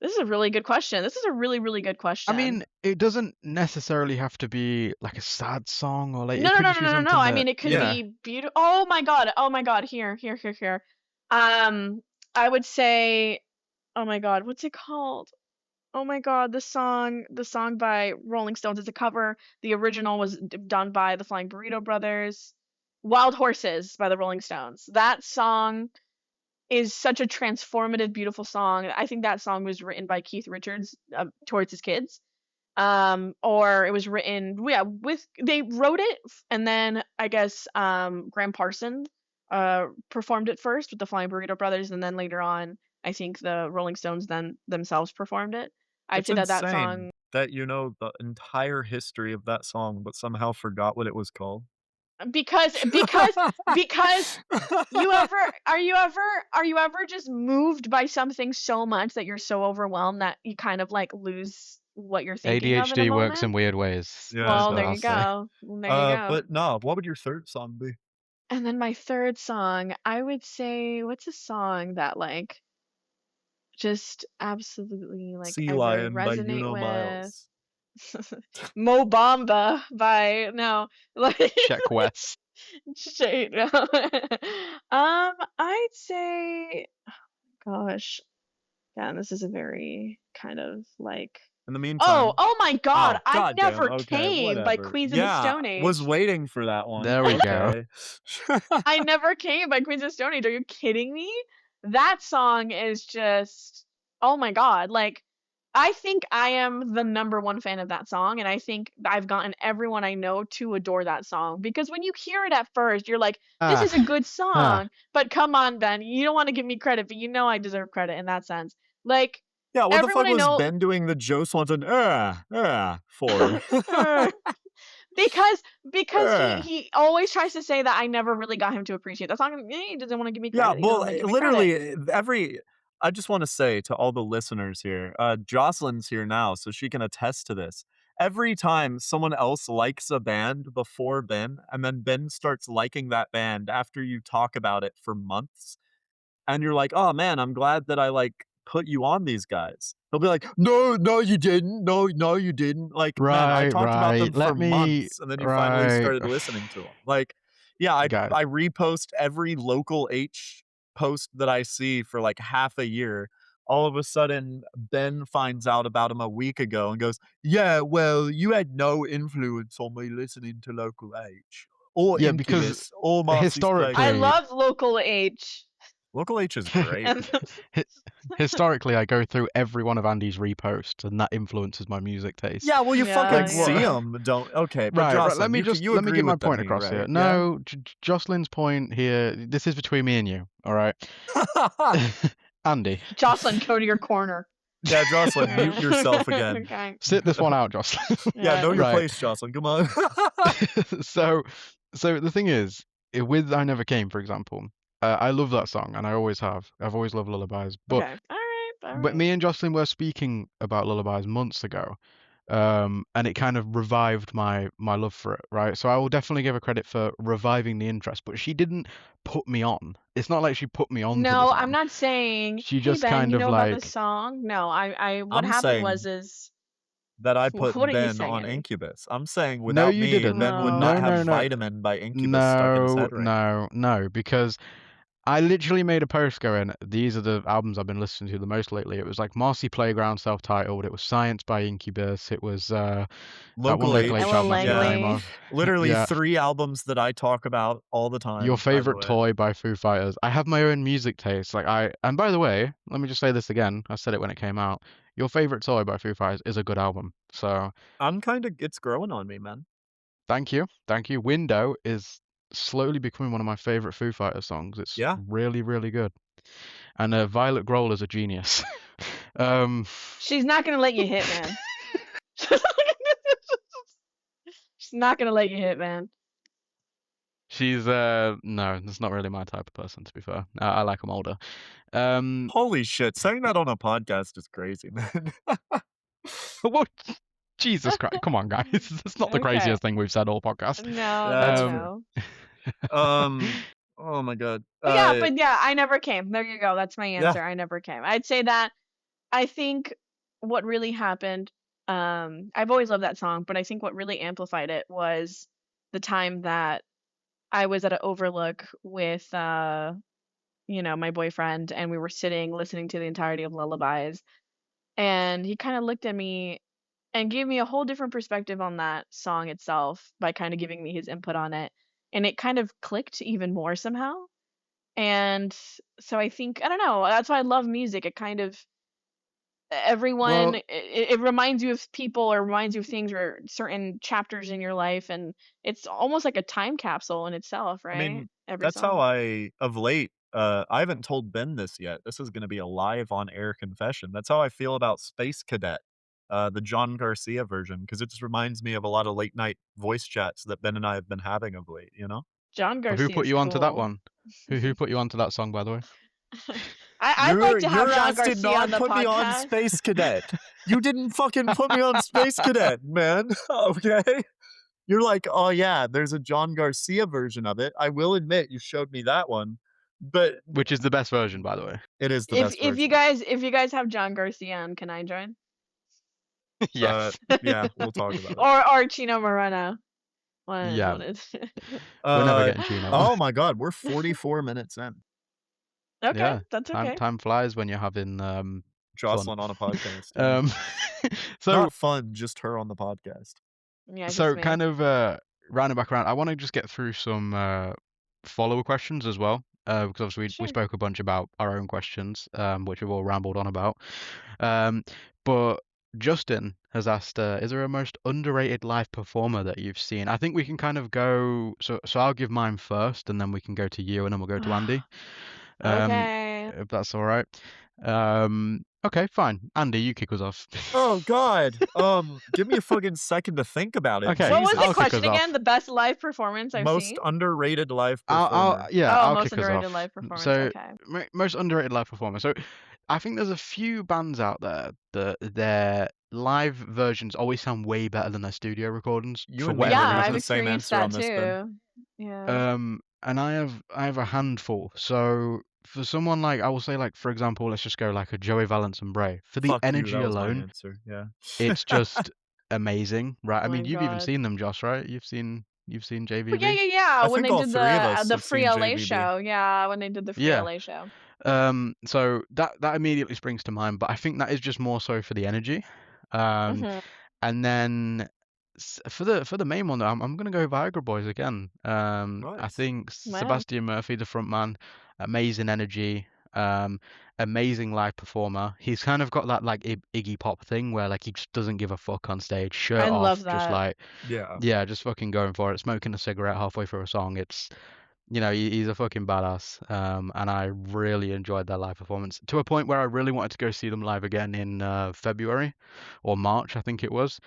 This is a really good question. This is a really, really good I question. mean, it doesn't necessarily have to be like a sad song or like No, it no, could no, just no, be no, no, no. something I that, mean, it could yeah. be beautiful. Oh my God. Oh my God. Here, here, here, here. Um, I would say, oh my God, what's it called? Oh my God, the song by Rolling Stones is a cover. The original was done by the Flying Burrito Brothers. Wild Horses by the Rolling Stones. That song is such a transformative, beautiful song. I think that song was written by Keith Richards towards his kids, or it was written, yeah, with they wrote it and then I guess Graham Parsons performed it first with the Flying Burrito Brothers, and then later on I think the Rolling Stones then themselves performed it. I'd It's say that insane song that you know the entire history of that song, but somehow forgot what it was called. because you ever are you ever just moved by something so much that you're so overwhelmed that you kind of like lose what you're thinking of in a ADHD works in moment? weird ways. Yeah, it That's Well, what there I'll you does. say. go. There you go. But no, what would your 3rd song be? And then my third song, I would say, what's a song that like just absolutely like Sea I very Lion by resonate with? Miles. Mo Bamba by no, like Check West. shade. No. I'd say, gosh, yeah, this is a very kind of like, In the oh, meantime, oh my God, oh, I goddamn, Never okay, Came by whatever. Queens of the Yeah, Stone was Age. waiting for that one. There we go. Okay. I Never Came by Queens of Stone Age. Are you kidding me? That song is just, oh my God. Like, I think I am the number one fan of that song, and I think I've gotten everyone I know to adore that song because when you hear it at first, you're like, this is a Ah, good ah. song, but come on, Ben, you don't want to give me credit, but you know I deserve credit in that sense. Like, Yeah, what the everyone fuck I was know, Ben doing the Joe Swanson, for? because he "Uh." he always tries to say that I never really got him to appreciate that song. He doesn't want to give me Yeah, credit. He doesn't well, want to give me credit. literally, every I just wanna say to all the listeners here, Jocelyn's here now, so she can attest to this. every time someone else likes a band before Ben, and then Ben starts liking that band after you talk about it for months, and you're like, "Oh, man, I'm glad that I, like, put you on these guys." He'll be like, "No, no, you didn't. No, no, you didn't." Like, "Man, I Right, talked about them right. for Let me months, and then you finally right. started listening to them." Like, yeah, I Guys. I repost every local H post that I see for, like, half a year. All of a sudden, Ben finds out about him a week ago and goes, "Yeah, well, you had no influence on me listening to local H, or Yeah, because Incubus, or Marcy's I Playground." historically love local H. Local H is great. And hi- historically I go through every one of Andy's reposts and that influences my music taste. Yeah, well, you yeah, fucking Like see what? yeah. them, don't okay, but Right. Jocelyn, you Let me agree get my with point me, across here. right? Yeah? No, Jocelyn's point here. This is between me and you. All right, Andy, Jocelyn, go to your corner. Yeah, Jocelyn, mute yourself again. Okay. sit this one out, Jocelyn. Yeah, Yeah. know your Right. place, Jocelyn, come on. so, so the thing is, with "I Never Came," for example, I love that song and I always have. I've always loved lullabies. But Okay. All right. All but right. me and Jocelyn were speaking about lullabies months ago, and it kind of revived my love for it, right? So I will definitely give her credit for reviving the interest, but she didn't put me on. It's not like she put me on to the No, I'm song. not saying, She "Hey just Ben, kind you of know about this like, song?" No, what I'm happened saying was is that I put what are you Ben saying, on Andy? Incubus. I'm saying no, without you me, didn't. Ben would No. not No, have no, no, Vitamin by Incubus stuck in his no, head right now. no, no, because I literally made a post going, these are the albums I've been listening to the most lately. It was like Marcy Playground self-titled. It was Science by Incubus. It was that one Local local H Ella H, album I forget the yeah. name Langley. of. Literally Yeah. 3 albums that I talk about all the Your time, by the favorite way. toy by Foo Fighters. I have my own music taste. And by the way, let me just say this again. I said it when it came out. Your favorite toy by Foo Fighters is a good album. So It's growing on me, man. thank you. Thank you. Window is slowly becoming one of my favorite Foo Fighters songs. It's Yeah. really, really good. And Violet Grohl is a genius. um, She's not gonna let you hit, man. She's not gonna let you hit, man. she's no, that's not really my type of person, to be fair. I like them older. Holy shit, saying that on a podcast is crazy, man. But what? Jesus Christ! Come on, guys. That's not the Okay. craziest thing we've said all podcast. No, Yeah, that's no, true. no. Oh my god. But yeah, I never came. There you go. That's my Yeah, answer. I never came. I'd say that I think what really happened, I've always loved that song, but I think what really amplified it was the time that I was at an overlook with my boyfriend, and we were sitting listening to the entirety of Lullabies, and he kind of looked at me and gave me a whole different perspective on that song itself by kind of giving me his input on it, and it kind of clicked even more somehow. And so I think, I don't know, that's why I love music. It kind of everyone Well, it reminds you of people, or reminds you of things, or certain chapters in your life, and it's almost like a time capsule in itself, I right? mean, Every that's how song. of late, I haven't told Ben this yet. This is gonna be a live on air confession. That's how I feel about Space Cadet, the John Garcia version, because it just reminds me of a lot of late night voice chats that Ben and I have been having of late, you know? John who Garcia put is you onto that cool. one? Who put you onto that song, by the way? I'd like to have Your John ass did Garcia on not the put me on podcast. Space Cadet. You didn't fucking put me on Space Cadet, man, okay? You're like, "Oh, yeah, there's a John Garcia version of it." I will admit you showed me that one, but Which is the best version, by the way. it is the if best if you version. guys if you guys have John Garcia on, can I join? Uh, Yes. yeah, we'll talk about it. Or Chino Moreno. Yeah, What is we're never Uh, getting Chino on. oh my god, we're 44 minutes in. Okay, Yeah, that's okay. time flies when you're having fun. Jocelyn on a podcast, yeah. Um, so Not fun, just her on the podcast. Yeah, just so me. kind of rounding back around, I want to just get through some follower questions as well, because obviously we Sure. spoke a bunch about our own questions, which we've all rambled on about. But Justin has asked, is there a most underrated live performer that you've seen? I think we can kind of go, so I'll give mine first, and then we can go to you, and then we'll go to Andy, Okay. if that's all right. Okay, fine. Andy, you kick us off. Oh god, give me a fucking second to think about it, Okay, What was the I'll Jesus. kick us question again? off. The best live performance I've Most seen? underrated live I'll performer. yeah, Oh, I'll most kick us underrated off. live performance. So, Okay. most underrated live performer. So, I think there's a few bands out there that their live versions always sound way better than their studio recordings You for and me are whatever Yeah, gonna have I've the reason. same experienced answer that on this then. too. Yeah. And I have a handful. So for someone like, I will say, like, for example, let's just go like a Joey Valence and Bray. For the Fuck you, energy that was my alone, answer. Yeah. it's just amazing, right? I Oh my mean, you've even God. seen them, Josh, right? You've seen Well, yeah, JVB. yeah, yeah. I When think they all did three of us the have free seen LA JVB. show. Yeah, when they did the free Yeah. LA show. So that immediately springs to mind, but I think that is just more so for the energy. Um, Hmm. and then for the main one though, I'm gonna go Viagra Boys again. I Nice. think Wow. Sebastian Murphy, the front man, amazing energy, amazing live performer. He's kind of got that like Iggy Pop thing where like he just doesn't give a fuck on stage, shirt I love off, just that. like Yeah. yeah, just fucking going for it, smoking a cigarette halfway through a song. It's he's a fucking badass. And I really enjoyed their live performance to a point where I really wanted to go see them live again in February or March, I think it was.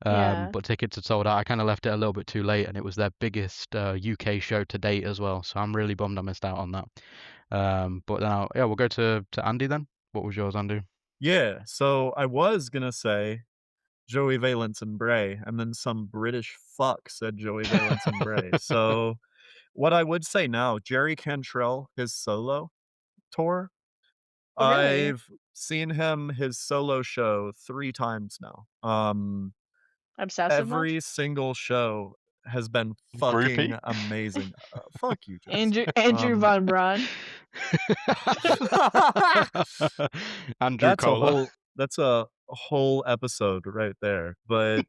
Yeah. But tickets had sold out. I kind of left it a little bit too late, and it was their biggest UK show to date as well. So I'm really bummed I missed out on that. But now, yeah, we'll go to Andy then. What was yours, Andy? Yeah, so I was gonna say Joey Valence and Bray, and then some British fuck said Joey Valence and Bray. So, what I would say now, Jerry Cantrell, his solo tour, Oh, really? I've seen him his solo show 3 times now. Obsessive much? Every single show has been fucking Groupie? amazing. Fuck you, Jess. Andrew Von Braun. Andrew That's a Kohler. whole episode right there, but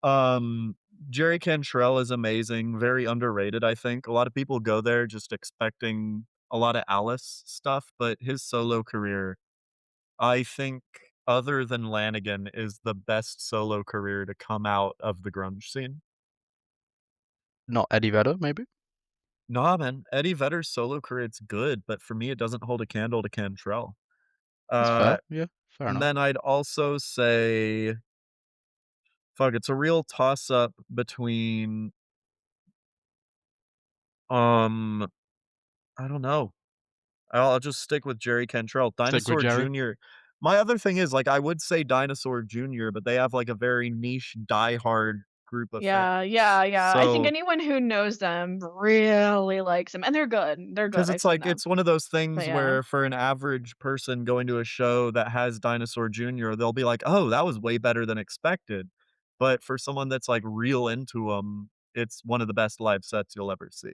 Um, Jerry Cantrell is amazing, very underrated, I think. A lot of people go there just expecting a lot of Alice stuff, but his solo career, I think, other than Lanigan, is the best solo career to come out of the grunge scene. Not Eddie Vedder, maybe? Nah, man, Eddie Vedder's solo career, it's good, but for me, it doesn't hold a candle to Cantrell. That's fair. Uh, Yeah, fair and enough. then I'd also say, fuck, it's a real toss-up between, um, I don't know. I'll just stick with Jerry Cantrell. Stick with Dinosaur Jerry. Jr. My other thing is, like, I would say Dinosaur Jr., but they have, like, a very niche, diehard group of fans. Yeah, yeah, yeah. I think So, anyone who knows them really likes them, and they're good. They're because good. I've it's seen like them. it's one of those But things yeah. where for an average person going to a show that has Dinosaur Jr., they'll be like, "Oh, that was way better than expected." But for someone that's, like, real into them, it's one of the best live sets you'll ever see.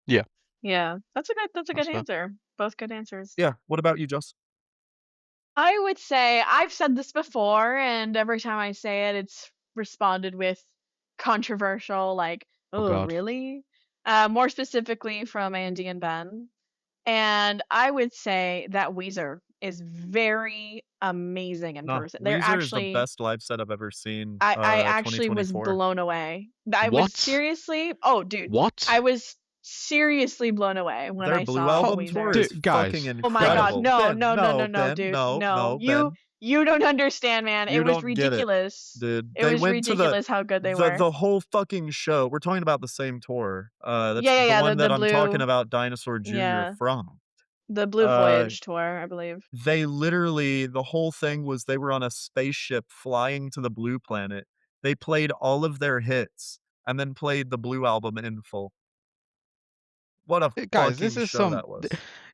Yeah, Yeah. That's a that's good fair. answer. Both good answers. Yeah, what about you, Joss? I would say I've said this before, and every time I say it, it's responded with controversial, like, Oh "Oh, God. really?" More specifically from Andy and Ben. And I would say that Weezer is very amazing in No, person. They're Weezer is the actually best live set I've ever seen, I actually was 2024. blown away. I was What? seriously oh, dude, What? I was seriously blown away when Their I Blue saw Album tour Weezer. is fucking Guys, Oh my god, incredible. guys. no, Ben, no, no, no, no, no, Ben, dude, no, no. no, Ben. You don't understand, man. It You was don't get it, ridiculous. dude. It They was went to the ridiculous how good they the were. the whole fucking show. We're talking about the same tour. That's Yeah, yeah, the yeah, one the that I'm talking blue, about Dinosaur Jr. yeah, from. the Blue Uh, Voyage tour, I believe. they literally the whole thing was they were on a spaceship flying to the blue planet. They played all of their hits and then played the Blue Album in full. What a Guys, this fucking is show some that was.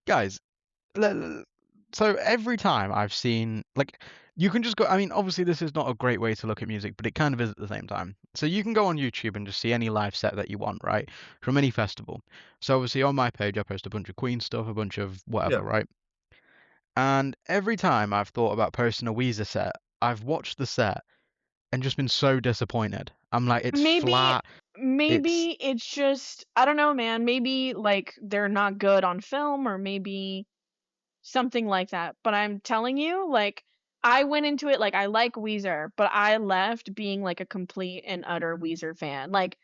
guys. So every time I've seen like you can just go. I mean, obviously this is not a great way to look at music, but it kind of is at the same time. So you can go on YouTube and just see any live set that you want, right, from any festival. So obviously on my page I post a bunch of Queen stuff, a bunch of whatever, Yeah. right? And every time I've thought about posting a Weezer set, I've watched the set and just been so disappointed. I'm like, it's Maybe flat. It's maybe it's just I don't know, man. Maybe like they're not good on film or maybe something like that. But I'm telling you, like I went into it like I like Weezer, but I left being like a complete and utter Weezer fan. Like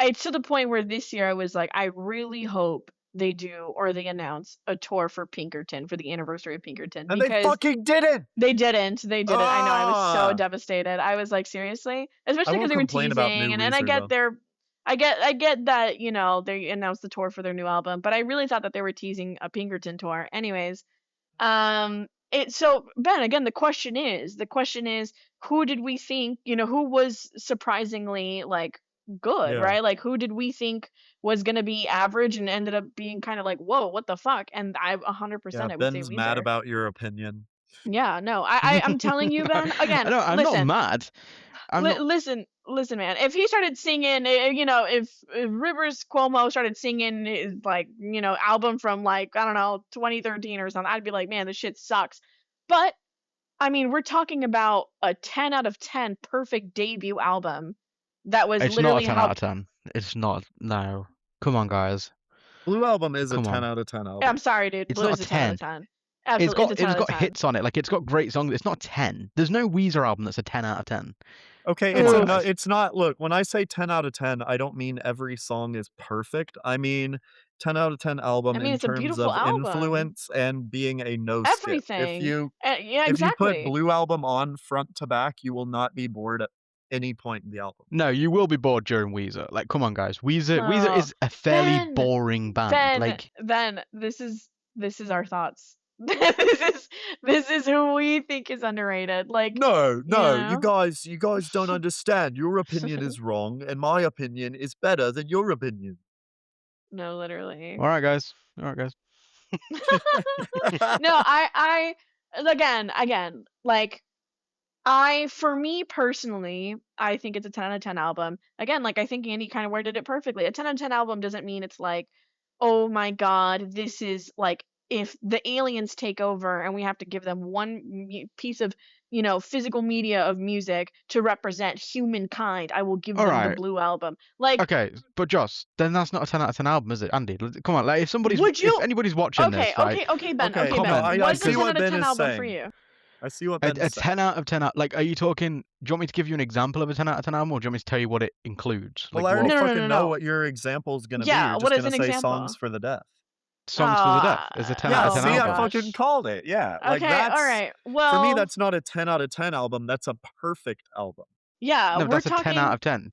it's to the point where this year I was like I really hope they do or they announce a tour for Pinkerton for the anniversary of Pinkerton And they because fucking did it. they didn't. They didn't. I know. I was so Ah! devastated. I was like, seriously? I Especially because won't they were complain about teasing, new and then I Weezer get though. their, I get that they announced the tour for their new album, but I really thought that they were teasing a Pinkerton tour. Anyways, So Ben, again, the question is, who did we think, who was surprisingly like good, Yeah. right? Like, who did we think was gonna be average and ended up being kind of like, whoa, what the fuck? And I Yeah, 100% I would say Ben's mad Weezer. about your opinion. Yeah, no, I'm telling you, Ben. Again, No, I'm not listen, mad. I'm not. listen, man. If he started singing, if Rivers Cuomo started singing his, like, album from like, I don't know, 2013 or something, I'd be like, man, this shit sucks. But I mean, we're talking about a 10 out of 10 perfect debut album that was It's not a literally 10 out how. of 10. It's not. No. Come on, guys. Blue Album is a Come 10 on. out of 10 I'm album. sorry, dude. It's Blue not is a a 10 out of 10. 10. It's Absolutely, got it's a 10 out of 10. hits on it. Like it's got great songs. It's not 10. There's no Weezer album that's a 10 out of 10. Okay, Come on, Oof. guys. it's not. Look, when I say 10 out of 10, I don't mean every song is perfect. I mean 10 out of 10 I album mean, in it's a terms beautiful of album. influence and being a no skip. Everything. Yeah, If you put exactly. Blue Album on front to back, you will not be bored at any point in the album. No, you will be bored during Weezer. Like, come on, guys. Weezer Oh, is a fairly boring band. Like, Ben, this is our thoughts. this is who we think is underrated. Like, No, you no, know. you guys don't understand. Your opinion is wrong, and my opinion is better than your opinion. No, literally. all right, guys. All right, guys. No, I again, like, for me personally, I think it's a 10 out of 10 album. Again, like, I think Andy kind of worded it perfectly. A 10 out of 10 album doesn't mean it's like, oh my God, this is like, if the aliens take over and we have to give them one piece of, physical media of music to represent humankind, I will give All them the right. Blue Album. Like, Okay, but Joss, then that's not a 10 out of 10 album, is it, Andy? Come on, like would if you? anybody's watching Okay, this, right? Ben. Okay, Okay, no, Ben. comment. I What's a see 10 what out of Ben 10 is album for saying. you? I see what A Ben's saying. 10 out of 10 out. Like, are you talking? Do you want me to give you an example of a 10 out of 10 album, or do you want me to tell you what it includes? Well, Like, I already what No, fucking know no. what your example is gonna be. Yeah, You're what just is gonna an say Songs example? for the Deaf. Songs for the Deaf is a 10 out Yeah, of 10 Oh see, my I album. fucking gosh. called it. Yeah, like Okay, all that's right. for me. Well, That's not a 10 out of 10 album. That's a perfect album. yeah, No, we're that's a 10 out talking. of 10.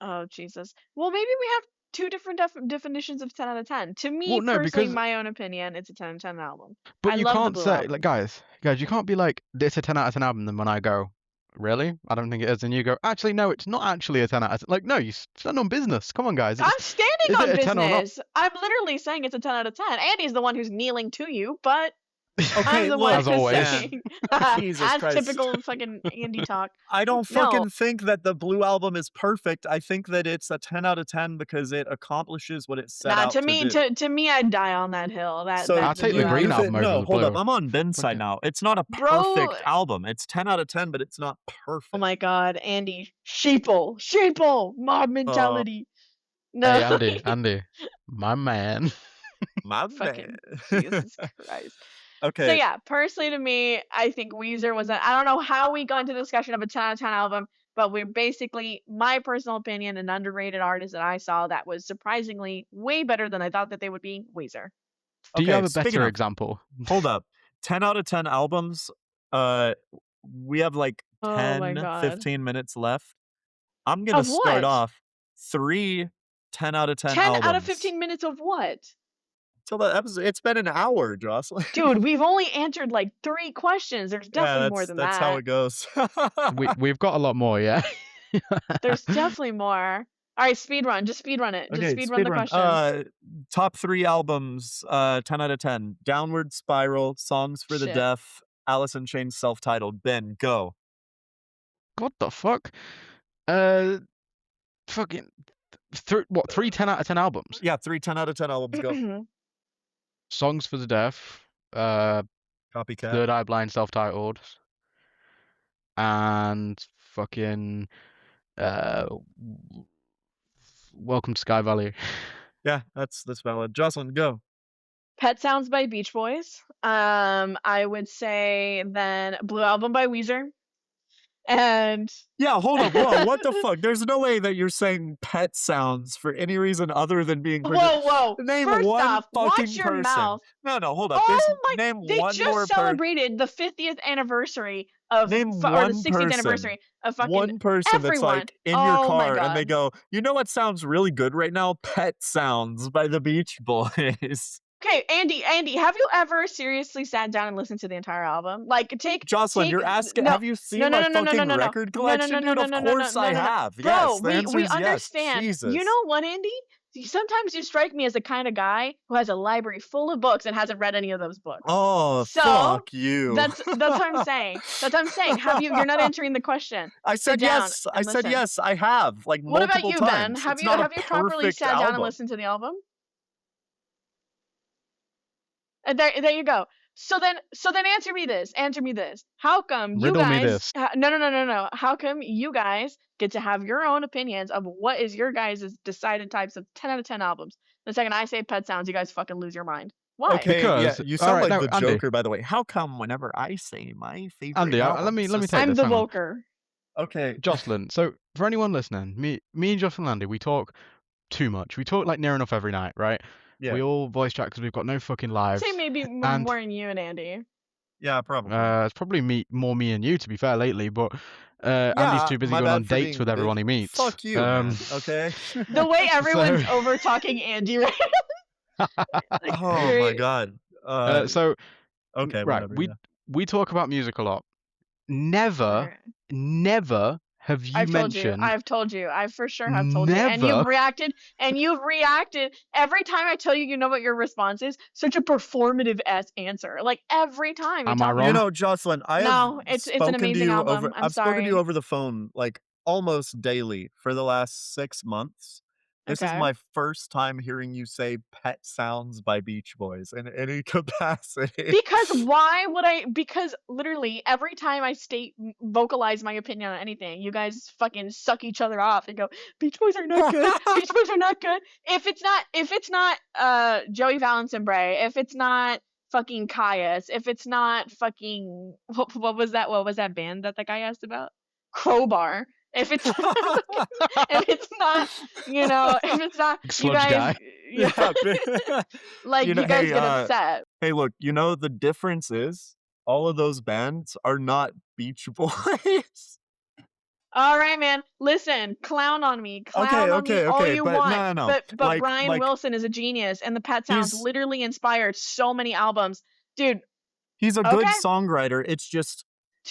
Oh, Jesus. Well, maybe we have two different definitions of 10 out of 10. To me, Well, no, personally, because my own opinion, it's a 10 out of 10 album. but I you love the can't Blue say like Album. guys, you can't be like it's a 10 out of 10 album. Then when I go, really? I don't think it is, and you go, actually, no, it's not actually a 10 out of 10. Like, no, you stand on business. Come on, guys. I'm standing Is it on a 10 or not? business. I'm literally saying it's a 10 out of 10. Andy's the one who's kneeling to you, but I'm Okay, the look, one As who's always. saying, Jesus as Christ. typical fucking Andy talk. I don't No, fucking think that the Blue Album is perfect. I think that it's a 10 out of 10 because it accomplishes what it set nah. out To to me, do. to me, I'd die on that hill. So I'll The take Blue the green Album, album over no, the hold up. blue. I'm on Ben's side Okay. now. It's not a bro. perfect album. It's 10 out of 10, but it's not Oh perfect. my God, Andy, sheeple, mob mentality. No, Hey, Andy, my man. My fucking man. Jesus Christ. So Okay, yeah, personally to me, I think Weezer was I don't know how we got into the discussion of a 10 out of 10 album, but we're basically, my personal opinion, an underrated artist that I saw that was surprisingly way better than I thought that they would be, Weezer. Do you okay. have a Speaking better of, example? hold up. 10 out of 10 albums. Uh, we have like Oh my 10, God. 15 minutes left. I'm gonna Of start what? off 3 10 out of 10 10 out of albums. 15 minutes of what? Till the episode. It's been an hour, Jocelyn. Dude, we've only answered like 3 questions. There's definitely more than that's how that. it goes. We've got a lot more, yeah. There's definitely more. All right, speed run. Just speed run it. Just Okay, speed run the speedrun. questions. Top 3 albums, 10 out of 10. Downward Spiral, Songs for the Shit. Deaf, Alice in Chains self-titled. Ben, go. What the fuck? Fucking what? 3 10 out of 10 albums. Yeah, 3 10 out of 10 albums, go. Songs for the Deaf. Copycat. Third Eye Blind, self-titled, and fucking Welcome to Sky Valley. Yeah, that's valid. Jocelyn, go. Pet Sounds by Beach Boys. I would say then Blue Album by Weezer. And Yeah, hold up. Whoa, what the fuck? There's no way that you're saying Pet Sounds for any reason other than being whoa. Name First one off, watch fucking your person. mouth. No, hold up. Oh my! Name They one just more celebrated the 50th anniversary of, Name or the one 60th person. anniversary of fucking One person that's everyone. like in your Oh my car and they God. go, you know what sounds really good right now? Pet Sounds by the Beach Boys. Okay, Andy, have you ever seriously sat down and listened to the entire album? Like, Jocelyn, take you're asking, no, have you no, seen no, my no, no, no, no, fucking no, no, record no, no, no, collection, no, dude? no, Of no, no, no, course no, I no, no. have. Bro, Yes, the answer we is yes. understand. You Jesus. know what, Andy? Sometimes you strike me as the kind of guy who has a library full of books and hasn't read any of those books. Oh, So fuck you. that's what I'm saying. That's what I'm saying. Have you? You're not answering the question. I Sit said down yes. I and said listen. yes. I have, like, What about multiple you, Ben? times. It's not a Have you properly perfect sat down and album. listened to the album? And there you go. So then answer me this. Answer me this. How come you Riddle me guys? this. No. How come you guys get to have your own opinions of what is your guys' decided types of 10 out of 10 albums? The second I say Pet Sounds, you guys fucking lose your mind. Why? Okay, yeah, Because, you all sound right, like now, the Andy, Joker, by the way. How come whenever I say my favorite Andy, album, let me take I'm this. the Hang on, Volker. Okay. Jocelyn. So for anyone listening, me and Jocelyn and Andy, we talk too much. We talk like near enough every night, right? Yeah. We all voice chat because we've got no fucking I'd say lives. maybe And more than you and Andy. Yeah, probably. it's probably more me and you, to be fair, lately. But Andy's Yeah, too busy my going on bad for dates being with everyone he meets. fuck you, man. Okay. The way everyone's So- over talking Andy right like, Oh my great. god. so Okay, right, whatever. we talk about music a lot. Never have you mentioned. I've told you. I for sure have told you. And Never. you've reacted every time I tell you you know what your response is. Such a performative ass answer. Like every time you Am I tell me wrong? You that. know, Jocelyn, No, it's an spoken to amazing you album. I'm I've spoken to you sorry. over the phone like almost daily for the last 6 months. This is Okay. my first time hearing you say Pet Sounds by Beach Boys in any capacity. Because why would I? Because literally every time I vocalize my opinion on anything, you guys fucking suck each other off and go, "Beach Boys are not good. Beach Boys are not good." If it's not Joey Valentin-Bray, if it's not fucking Caius, if it's not fucking what was that? What was that band that guy asked about? Crowbar. If it's if it's not, if it's not you Sludge guys, guy. Yeah. like You know, you guys get upset. hey, look, you know the difference is all of those bands are not Beach Boys. All right, man. Listen, clown on me. Clown on me all okay, you but want. no. But Brian Wilson is a genius, and the Pet Sounds He's literally inspired so many albums. Dude, he's a good okay? songwriter. It's just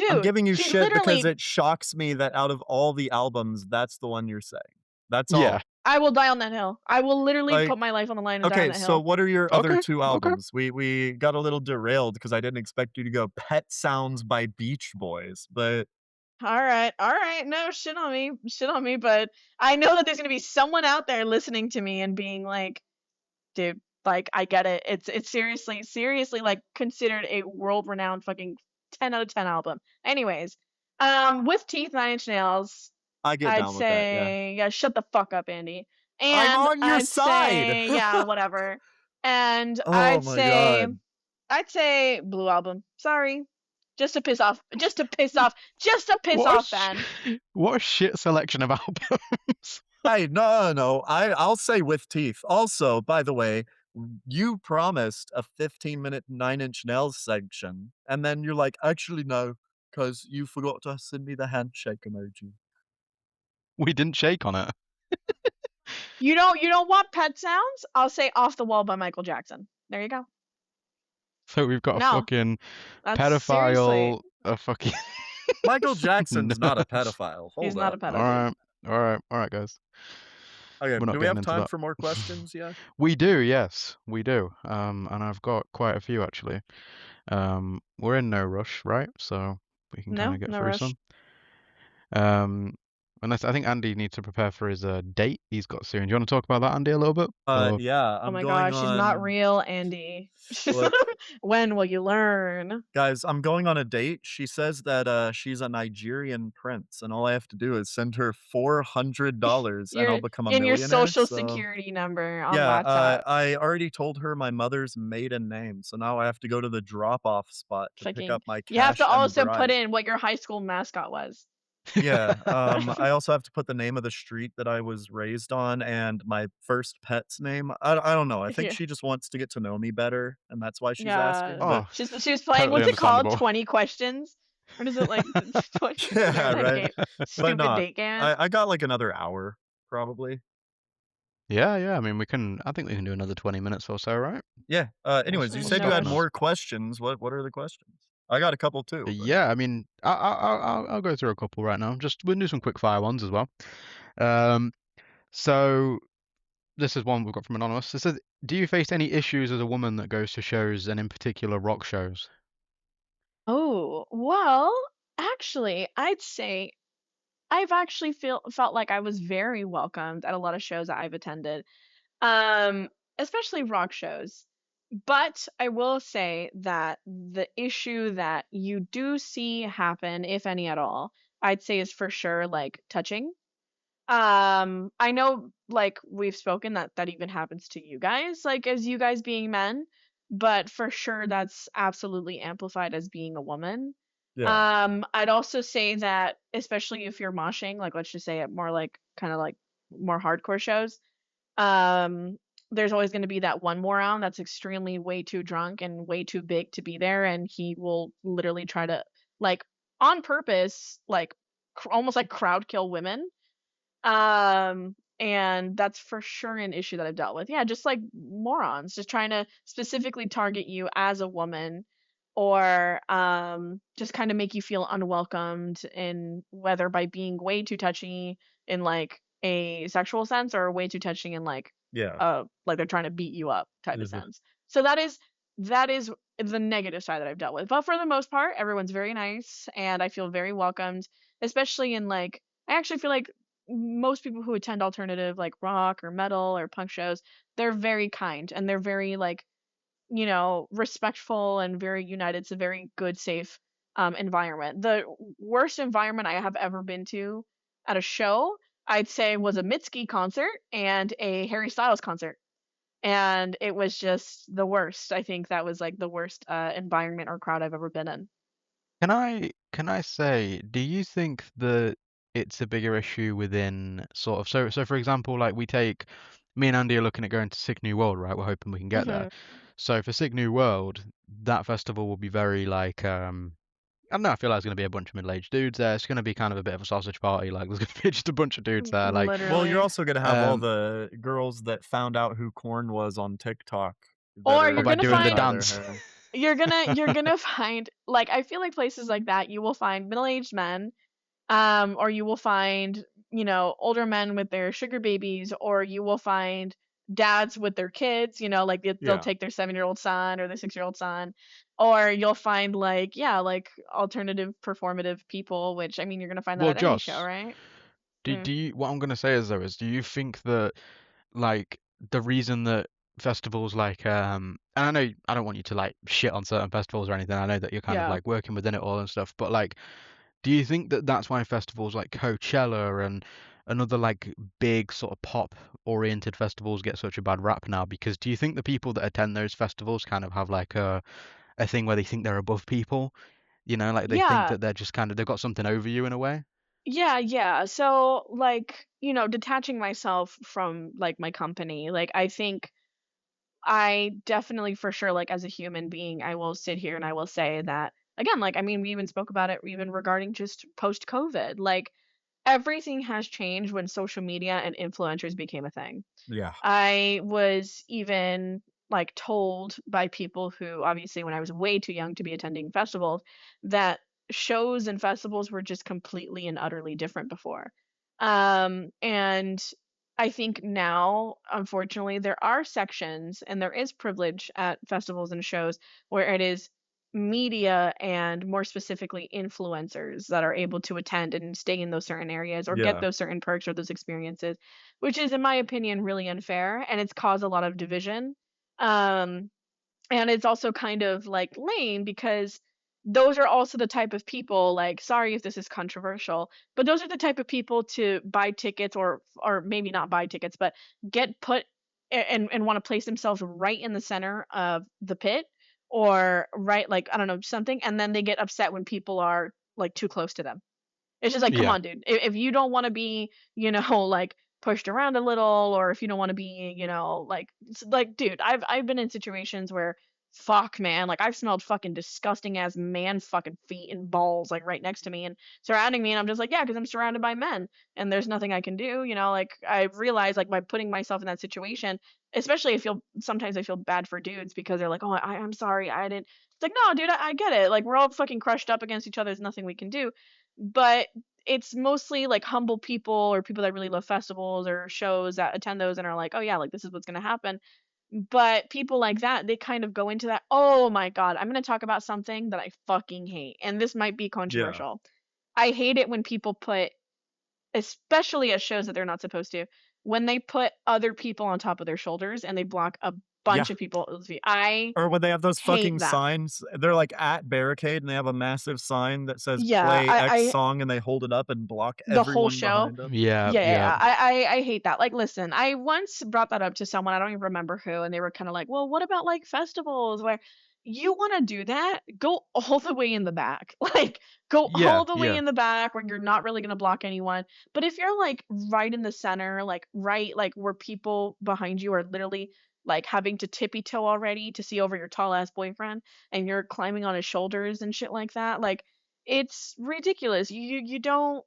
I'm Dude, giving you he shit because literally it shocks me that out of all the albums, that's the one you're saying. That's Yeah. all. I will die on that hill. I will literally Like, put my life on the line and die on okay, that so hill. what are your other Okay. 2 Okay. albums? We got a little derailed because I didn't expect you to go Pet Sounds by Beach Boys, but All right. No, shit on me. But I know that there's gonna be someone out there listening to me and being like, dude, like I get it. It's seriously like considered a world renowned fucking 10 out of 10 album. Anyways, with Teeth, Nine Inch Nails, I get I'd down with that, yeah. say yeah, shut the fuck up, Andy. I'm And on your I'd side. say yeah, whatever. And Oh my god. I'd say Blue Album. Sorry. Just to piss off What Ben. What a shit selection of albums. Hey, no. I'll say With Teeth. Also, by the way, you promised a 15-minute Nine Inch Nails section, and then you're like, actually no, because you forgot to send me the handshake emoji. We didn't shake on it. You don't want Pet Sounds? I'll say Off the Wall by Michael Jackson. There you go. So we've got a No, fucking that's seriously. pedophile, a fucking. Michael Jackson's not a nurse. pedophile. He's Hold not up. a pedophile. All right, guys. Okay, We're not do we getting have into time that. for more questions? Yeah. We do, yes, we do. And I've got quite a few actually. We're in no rush, right? So we can kind of get No through rush. some. Unless I think Andy needs to prepare for his date he's got soon. Do you want to talk about that, Andy, a little bit? Yeah, Oh I'm my going gosh, she's not real, Andy. Look, When will you learn? guys, I'm going on a date. She says that she's a Nigerian prince, and all I have to do is send her $400 and I'll become a In your millionaire. social So security number on yeah, laptop. I already told her my mother's maiden name, so now I have to go to the drop-off spot to pick up my You have cash to and also put bride. in what your high school mascot was. Yeah, I also have to put the name of the street that I was raised on and my first pet's name. I don't know. I think Yeah. she just wants to get to know me better, and that's why she's Yeah. asking. But Oh, She was playing, totally what's it called? understandable. 20 questions? What is it like? 20, yeah, whatever that right. game. But Stupid not. date game. I got like another hour probably. Yeah. I mean, I think we can do another 20 minutes or so, right? Yeah, anyways, you We'll Awesome. said No you had start now. rush. more questions. What are the questions? I got a couple too, but Yeah, I mean, I'll go through a couple right now. Just we'll do some quick fire ones as well. Um, so this is one we've got from Anonymous. It says, "Do you face any issues as a woman that goes to shows and in particular rock shows?" Oh, well, actually, I'd say I've actually felt like I was very welcomed at a lot of shows that I've attended. Um, Especially rock shows. But I will say that the issue that you do see happen, if any at all, I'd say is for sure like touching. I know like we've spoken that that even happens to you guys, like as you guys being men, but for sure that's absolutely amplified as being a woman. yeah, I'd also say that especially if you're moshing, like let's just say at more like kind of like more hardcore shows, um, there's always going to be that one moron that's extremely way too drunk and way too big to be there, and he will literally try to like on purpose, like almost like crowd kill women. And that's for sure an issue that I've dealt with. Yeah, just like morons, just trying to specifically target you as a woman or just kind of make you feel unwelcomed in whether by being way too touchy in like a sexual sense or way too touching in yeah, like they're trying to beat you up type of mhm, sense. So that is the negative side that I've dealt with. But for the most part, everyone's very nice and I feel very welcomed, especially in like I actually feel like most people who attend alternative like rock or metal or punk shows, they're very kind and they're very like, respectful and very united. It's a very good, safe environment. The worst environment I have ever been to at a show, I'd say, was a Mitski concert and a Harry Styles concert. And it was just the worst. I think that was like the worst environment or crowd I've ever been in. Can I say, do you think that it's a bigger issue within sort of so for example, like we take me and Andy are looking at going to Sick New World, right? We're hoping we can get there. Hmm. So for Sick New World, that festival will be very like I don't know, I feel like there's gonna be a bunch of middle-aged dudes there. It's gonna be kind of a bit of a sausage party. Like there's gonna be just a bunch of dudes there. Like well, you're Literally. also gonna have all um the girls that found out who Korn was on TikTok that Or or you're by are gonna doing gonna the find dye their dance. hair. you're gonna find like I feel like places like that you will find middle-aged men, or you will find, older men with their sugar babies, or you will find dads with their kids, like they'll Yeah, take their 7-year-old son or their 6-year-old son, or you'll find like, yeah, like alternative performative people, which I mean, you're gonna find that Well, at any show, Joss, right? do Mm. do you what I'm gonna say is though is do you think that like the reason that festivals like and I know I don't want you to like shit on certain festivals or anything. I know that you're kind of Yeah. like working within it all and stuff, but like do you think that that's why festivals like Coachella and other like big sort of pop oriented festivals get such a bad rap now? Because do you think the people that attend those festivals kind of have like a thing where they think they're above people? You know, like they think Yeah. that they're just kind of they've got something over you in a way? Yeah, yeah. So like, detaching myself from like my company, like I think I definitely for sure like as a human being, I will sit here and I will say that again, like I mean, we even spoke about it even regarding just post COVID. Like everything has changed when social media and influencers became a thing. yeah, I was even like told by people who obviously when I was way too young to be attending festivals that shows and festivals were just completely and utterly different before. And I think now, unfortunately, there are sections and there is privilege at festivals and shows where it is media and more specifically influencers that are able to attend and stay in those certain areas or get yeah, those certain perks or those experiences, which is, in my opinion, really unfair and it's caused a lot of division. Um, and it's also kind of like lame because those are also the type of people, like, sorry if this is controversial, but those are the type of people to buy tickets or maybe not buy tickets, but get put and want to place themselves right in the center of the pit or right like I don't know something, and then they get upset when people are like too close to them. It's just like, come Yeah. on, dude. If you don't want to be, like pushed around a little, or if you don't want to be, like, dude, I've been in situations where fuck, man, like I've smelled fucking disgusting ass man fucking feet and balls like right next to me and surrounding me, and I'm just like, yeah, because I'm surrounded by men and there's nothing I can do, you know. Like I realize like by putting myself in that situation, especially sometimes I feel bad for dudes because they're like, oh, I'm sorry, I didn't. It's like, no, dude, I get it. Like we're all fucking crushed up against each other. There's nothing we can do, but it's mostly like humble people or people that really love festivals or shows that attend those and are like, oh yeah, like this is what's gonna happen. But people like that, they kind of go into that, "Oh my god, I'm gonna talk about something that I fucking hate," and this might be Yeah. controversial. I hate it when people put, especially at shows that they're not supposed to, when they put other people on top of their shoulders and they block a Yeah. bunch of people's view. I Or when they have those hate fucking that. signs, they're, like, at barricade, and they have a massive sign that says, Yeah, "Play I X I song," and they hold it up and block the whole everyone show. behind them. Yeah, Yeah, yeah, yeah. yeah. I hate that. Like, listen, I once brought that up to someone, I don't even remember who, and they were kind of like, "Well, what about like festivals where you want to do that? Go all the way in the back. Like, go Yeah, all the way yeah. in the back where you're not really going to block anyone. But if you're like right in the center, like right like where people behind you are literally like having to tippy toe already to see over your tall ass boyfriend and you're climbing on his shoulders and shit like that, like it's ridiculous. You don't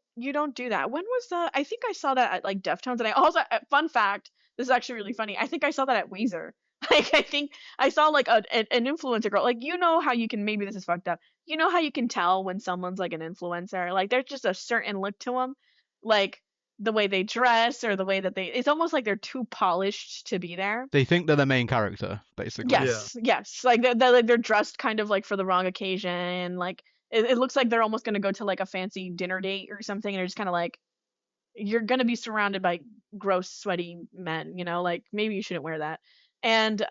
do that. When was that? I think I saw that at like Deftones, and I also fun fact. This is actually really funny. I think I saw that at Weezer. Like I think I saw like an influencer girl. Like you know how you can, maybe this is fucked up. You know how you can tell when someone's like an influencer. Like there's just a certain look to them, like the way they dress or the way that they. It's almost like they're too polished to be there. They think they're the main character, basically. Yeah. Yes, yes. Like they're dressed kind of like for the wrong occasion. Like it looks like they're almost gonna go to like a fancy dinner date or something, and they're just kind of like, you're gonna be surrounded by gross, sweaty men. You know, like maybe you shouldn't wear that. And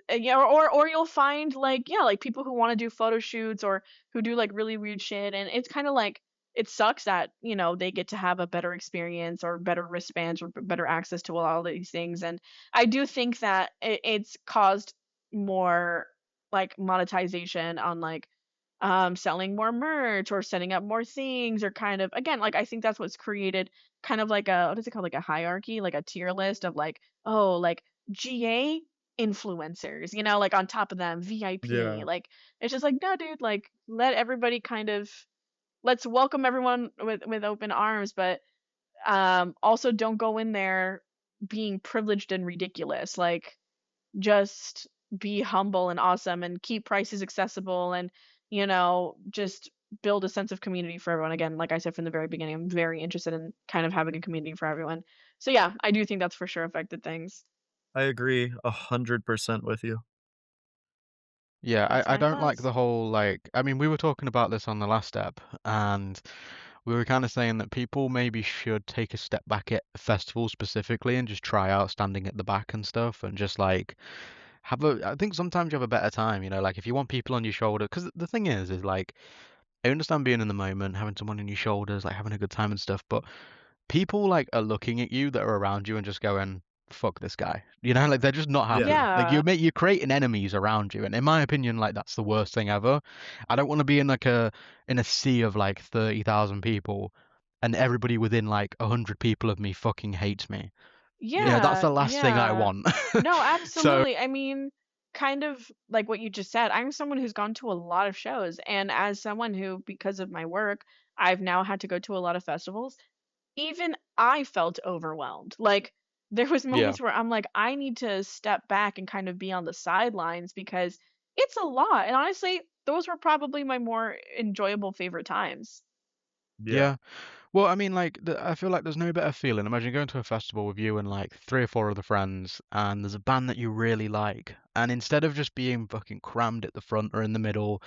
yeah, or you'll find like yeah, like people who want to do photo shoots or who do like really weird shit, and it's kind of like it sucks that they get to have a better experience or better wristbands or better access to a lot of these things, and I do think that it's caused more like monetization on like selling more merch or setting up more things or kind of again like I think that's what's created kind of like a what is it called, like a hierarchy, like a tier list of like, oh, like GA influencers, like on top of them, VIP. Yeah. Like it's just like, no, dude, like let everybody kind of let's welcome everyone with open arms, but also don't go in there being privileged and ridiculous. Like just be humble and awesome and keep prices accessible and just build a sense of community for everyone. Again, like I said from the very beginning, I'm very interested in kind of having a community for everyone. So yeah, I do think that's for sure affected things. I agree 100% with you. Yeah, That's I my don't like thoughts. the whole like I mean we were talking about this on the last step and we were kind of saying that people maybe should take a step back at festivals specifically and just try out standing at the back and stuff and just like have a I think sometimes you have a better time, like if you want people on your shoulder because the thing is like I understand being in the moment, having someone on your shoulders, like having a good time and stuff, but people like are looking at you that are around you and just going, "Fuck this guy," like they're just not Yeah. happy. Like Yeah. you're creating enemies around you, and in my opinion, like that's the worst thing ever. I don't want to be in like a sea of like 30,000 people, and everybody within like 100 people of me fucking hates me. That's Yeah. the last thing I Yeah. want. No, So absolutely. I mean, kind of like what you just said. I'm someone who's gone to a lot of shows, and as someone who, because of my work, I've now had to go to a lot of festivals. Even I felt overwhelmed. Like there was yeah. moments where I'm like, I need to step back and kind of be on the sidelines because it's a lot. And honestly, those were probably my more enjoyable favorite times. Yeah. Yeah. Well, I mean, like, I feel like there's no better feeling. Imagine going to a festival with you and like three or four other friends, and there's a band that you really like, and instead of just being fucking crammed at the front or in the middle,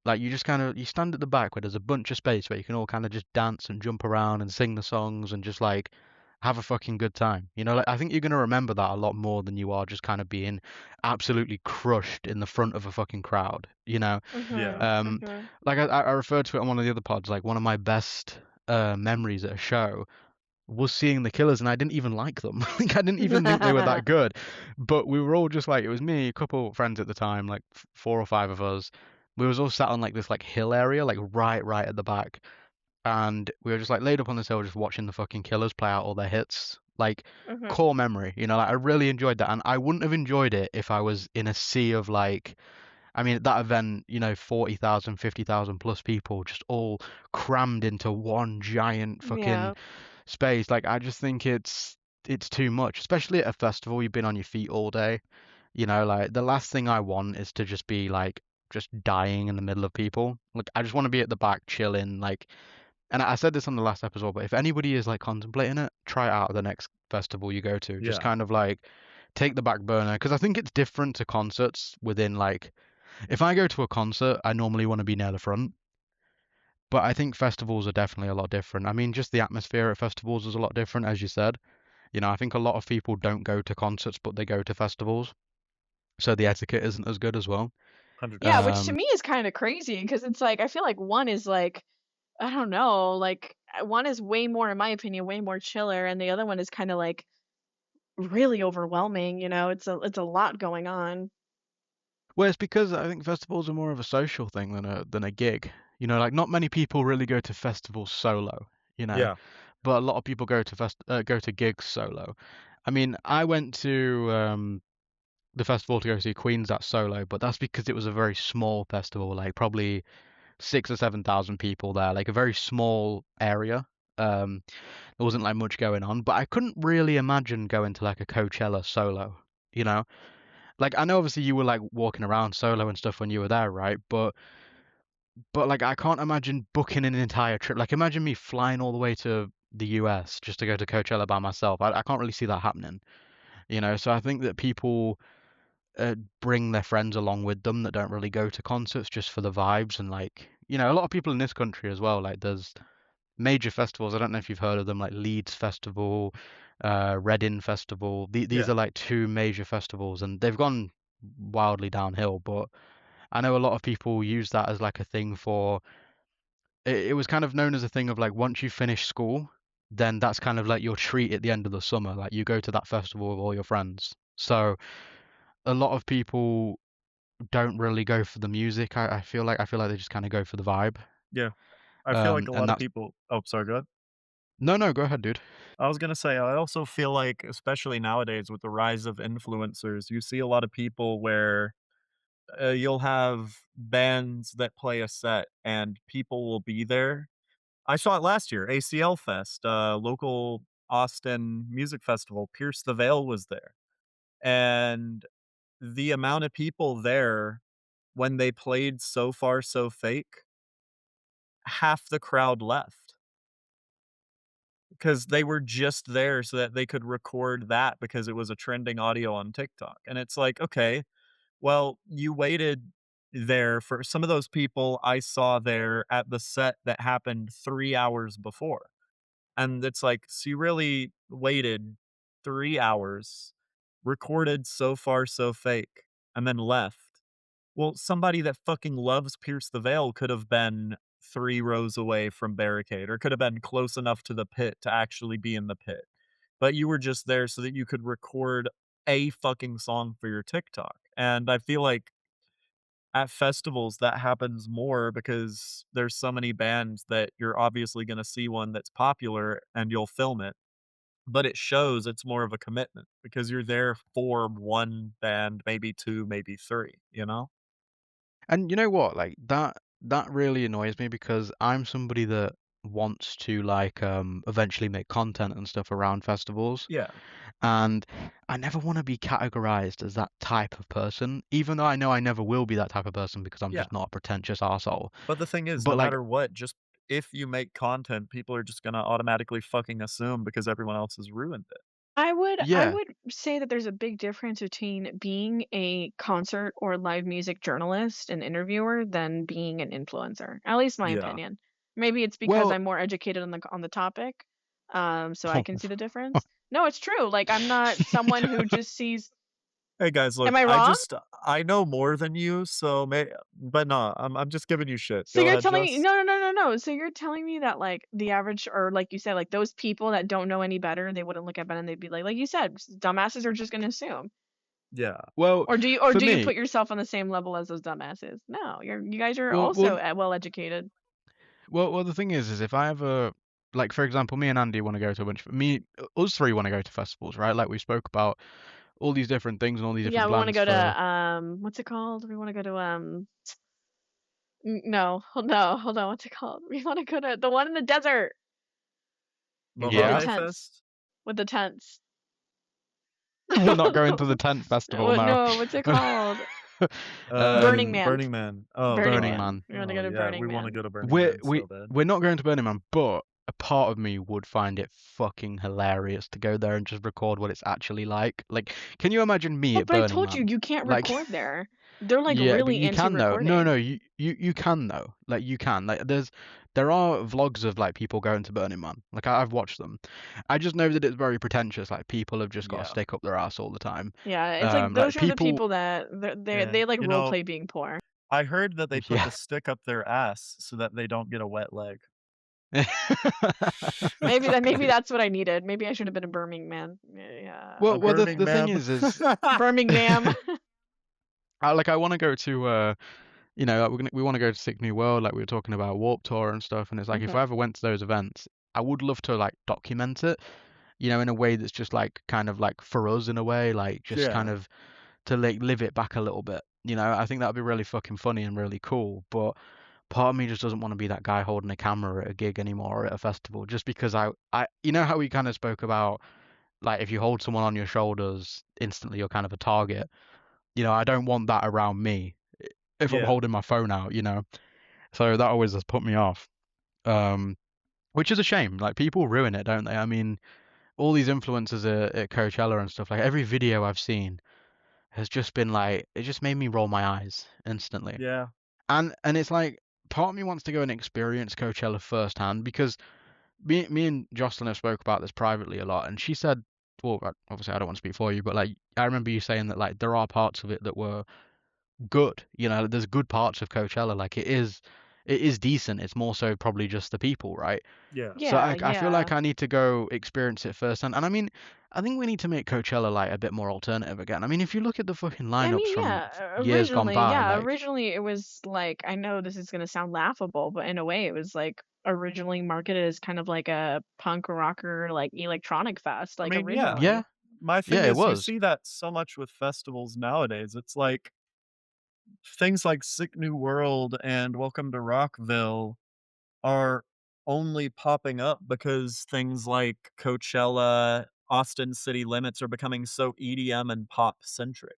like you just kind of you stand at the back where there's a bunch of space where you can all kind of just dance and jump around and sing the songs and just like have a fucking good time. Like I think you're gonna remember that a lot more than you are just kind of being absolutely crushed in the front of a fucking crowd. Yeah. Um, Mhm. like I referred to it on one of the other pods, like one of my best memories at a show was seeing the Killers, and I didn't even like them. Like I didn't even think they were that Mhm. good. But we were all just like, it was me, a couple of friends at the time, like four or five of us. We was all sat on like this like hill area, like right at the back, and we were just like laid up on this hill, just watching the fucking Killers play out all their hits like Mhm. core memory. You know, like I really enjoyed that, and I wouldn't have enjoyed it if I was in a sea of like. I mean, at that event, you know, 40,000, 50,000 plus people just all crammed into one giant fucking Yeah. space. Like, I just think it's too much, especially at a festival. You've been on your feet all day. You know, like the last thing I want is to just be like just dying in the middle of people. Like, I just want to be at the back chilling. Like, and I said this on the last episode, but if anybody is like contemplating it, try it out at the next festival you go to. Just Yeah, kind of like take the back burner because I think it's different to concerts within like if I go to a concert, I normally want to be near the front, but I think festivals are definitely a lot different. I mean, just the atmosphere at festivals is a lot different, as you said. You know, I think a lot of people don't go to concerts, but they go to festivals, so the etiquette isn't as good as well. Yeah, which to 100%. me is kind of crazy because it's like I feel like one is like I don't know, like one is way more, in my opinion, way more chiller, and the other one is kind of like really overwhelming. It's a lot going on. Well, it's because I think festivals are more of a social thing than a gig. You know, like not many people really go to festivals solo, you know, Yeah, but a lot of people go to gigs solo. I mean, I went to the festival to go see Queens at solo, but that's because it was a very small festival, like probably 6 or 7 thousand people there, like a very small area. There wasn't like much going on, but I couldn't really imagine going to like a Coachella solo, you know? Like I know obviously you were like walking around solo and stuff when you were there, right? But like I can't imagine booking an entire trip. Like imagine me flying all the way to the US just to go to Coachella by myself. I can't really see that happening, you know? So I think that people bring their friends along with them that don't really go to concerts just for the vibes and like you know a lot of people in this country as well like there's major festivals. I don't know if you've heard of them like Leeds Festival, Reading Festival. These yeah, are like two major festivals and they've gone wildly downhill, but I know a lot of people use that as like a thing for it was kind of known as a thing of like once you finish school then that's kind of like your treat at the end of the summer, like you go to that festival with all your friends. So a lot of people don't really go for the music. I feel like they just kind of go for the vibe. yeah. I feel like a And lot of that's people. Oh, sorry, go ahead. no, go ahead, dude. I was gonna say, I also feel like, especially nowadays with the rise of influencers, you see a lot of people where, you'll have bands that play a set and people will be there. I saw it last year, ACL Fest, local Austin music festival, Pierce the Veil was there, and the amount of people there when they played So Far So Fake, half the crowd left. 'Cause they were just there so that they could record that because it was a trending audio on TikTok, and it's like, "Okay, well, you waited there for some of those people I saw there at the set that happened 3 hours before." And it's like, so you really waited 3 hours, recorded So Far So Fake, and then left. Well, somebody that fucking loves Pierce the Veil could have been 3 rows away from barricade or could have been close enough to the pit to actually be in the pit. But you were just there so that you could record a fucking song for your TikTok. And I feel like at festivals that happens more because there's so many bands that you're obviously gonna see one that's popular and you'll film it, but it shows it's more of a commitment because you're there for 1 band, maybe 2, maybe 3, you know? And you know what? Like that really annoys me because I'm somebody that wants to like eventually make content and stuff around festivals. Yeah, And I never want to be categorized as that type of person, even though I know I never will be that type of person because I'm yeah. just not a pretentious arsehole. But the thing is, no But like, matter what, just if you make content, people are just gonna automatically fucking assume because everyone else has ruined it. I yeah, would say that there's a big difference between being a concert or live music journalist and interviewer than being an influencer. At least my Yeah. opinion. Maybe it's because well, I'm more educated on the topic, so I can see the difference. No, it's true. Like I'm not someone who just sees. Hey guys, Am look, I wrong? I know more than you, so but no, I'm just giving you shit. So Go you're ahead, telling me Jess. no, no, no, no, no. So you're telling me that like the average or like you said, like those people that don't know any better, they wouldn't look at better and they'd be like you said, dumbasses are just gonna assume. Yeah. well, Or for do you me, put yourself on the same level as those dumbasses? No, you guys are well, well, also well educated. well, the thing is if I ever like for example, me and Andy want to go to us three want to go to festivals, right? Like we spoke about all these different things and all these Yeah, different we want to plans go for. to what's it called? We want to go to no, no, hold on, what's it called? We want to go to the one in the desert with the Yeah, Mojave tents. Fest? With the tents. we're not going to the tent festival What? now. No, what's it called? Burning um, Man. Burning Man. Oh Burning Burning god. Man. Man. We want to Oh go to yeah, Burning we wanna Man. go to Burning We're Man we so bad. we're not going to Burning Man, but a part of me would find it fucking hilarious to go there and just record what it's actually like. Like, can you imagine me Oh, at but I Burning told you Man? you can't Like, record there. They're like yeah, but really you can though. No, anti-recording. no, you can though. Like, you can. Like, there are vlogs of like people going to Burning Man. Like, I've watched them. I just know that it's very pretentious. Like, people have just got to Yeah. stick up their ass all the time. Yeah, it's like Like those are the people. people that Yeah. they like You role know, play being poor. I heard that they put Yeah. the stick up their ass so that they don't get a wet leg. Maybe that's what I needed. Maybe I should have been a Burning Man. Yeah. A Well, Burning the thing Man. is, Birmingham. I want to go to like we want to go to Sick New World, like we were talking about Warp Tour and stuff, and it's like if I Mhm. ever went to those events, I would love to like document it, in a way that's just like kind of like for us in a way, like just kind Yeah. of to like live it back a little bit. I think that'd be really fucking funny and really cool, but part of me just doesn't want to be that guy holding a camera at a gig anymore or at a festival, just because you know how we kind of spoke about like if you hold someone on your shoulders, instantly you're kind of a target. I don't want that around me if I'm Yeah. holding my phone out, So that always has put me off. Um, which is a shame. Like people ruin it, don't they? I mean, all these influencers at Coachella and stuff, like every video I've seen has just been like it just made me roll my eyes instantly. Yeah. And it's like part of me wants to go and experience Coachella firsthand because me and Jocelyn have spoke about this privately a lot, and she said, well, obviously I don't want to speak for you, but like I remember you saying that like there are parts of it that were good. There's good parts of Coachella. Like it is decent. It's more so probably just the people, right? Yeah. So Yeah, I feel yeah. like I need to go experience it first. And I mean, I think we need to make Coachella like a bit more alternative again. I mean, if you look at the fucking I lineups mean, from yeah, years gone by, like originally it was like I know this is gonna sound laughable, but in a way it was like originally marketed as kind of like a punk rocker like electronic fest, I like mean, yeah. yeah, originally. My thing yeah, it is you was. see that so much with festivals nowadays. It's like things like Sick New World and Welcome to Rockville are only popping up because things like Coachella, Austin City Limits are becoming so EDM and pop centric,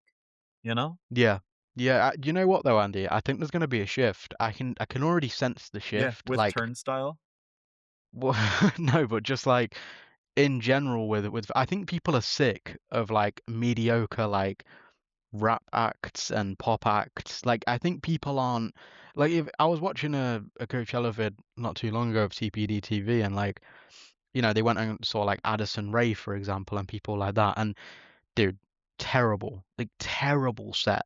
you know? Yeah. Yeah, you know what though, Andy? I think there's going to be a shift. I can already sense the Yeah, shift. with Like, Turnstile. well, no, but just like in general with I think people are sick of like mediocre like rap acts and pop acts. Like I think people aren't like if I was watching a Coachella vid not too long ago of TPD TV and like they went and saw like Addison Rae for example and people like that and dude, terrible, like terrible set.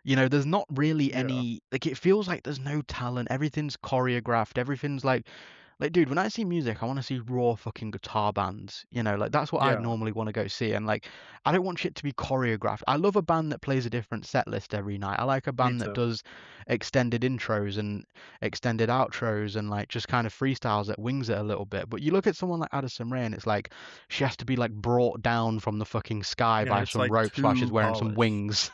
There's not really Yeah. any like it feels like there's no talent. Everything's choreographed. Everything's like, dude, when I see music, I want to see raw fucking guitar bands. Like that's what I Yeah. normally want to go see. And like, I don't want shit to be choreographed. I love a band that plays a different set list every night. I like a Me band that too. does extended intros and extended outros and like just kind of freestyles that wings it a little bit. But you look at someone like Addison Rae and it's like she has to be like brought down from the fucking sky Yeah, by it's some like ropes while she's too wearing some polished. wings.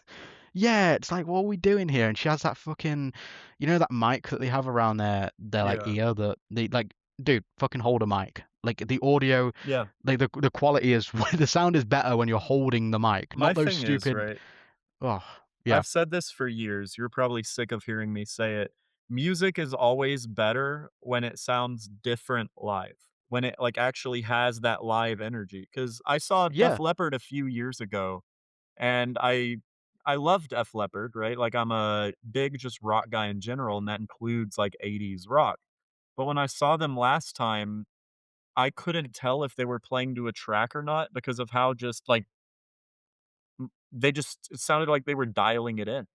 Yeah, it's like, what are we doing here? And she has that fucking, that mic that they have around their like Yeah. ear that they like, dude, fucking hold a mic. Like the audio, Yeah. like the quality is, the sound is better when you're holding the mic, My not those thing is, stupid. right, Oh, yeah, I've said this for years, you're probably sick of hearing me say it. Music is always better when it sounds different live, when it, like, actually has that live energy. Because I saw Def yeah, Leppard a few years ago, and I love Def Leppard, right? Like, I'm a big just rock guy in general, and that includes, like, '80s rock. But when I saw them last time, I couldn't tell if they were playing to a track or not because of how just, like, they just it sounded like they were dialing it in.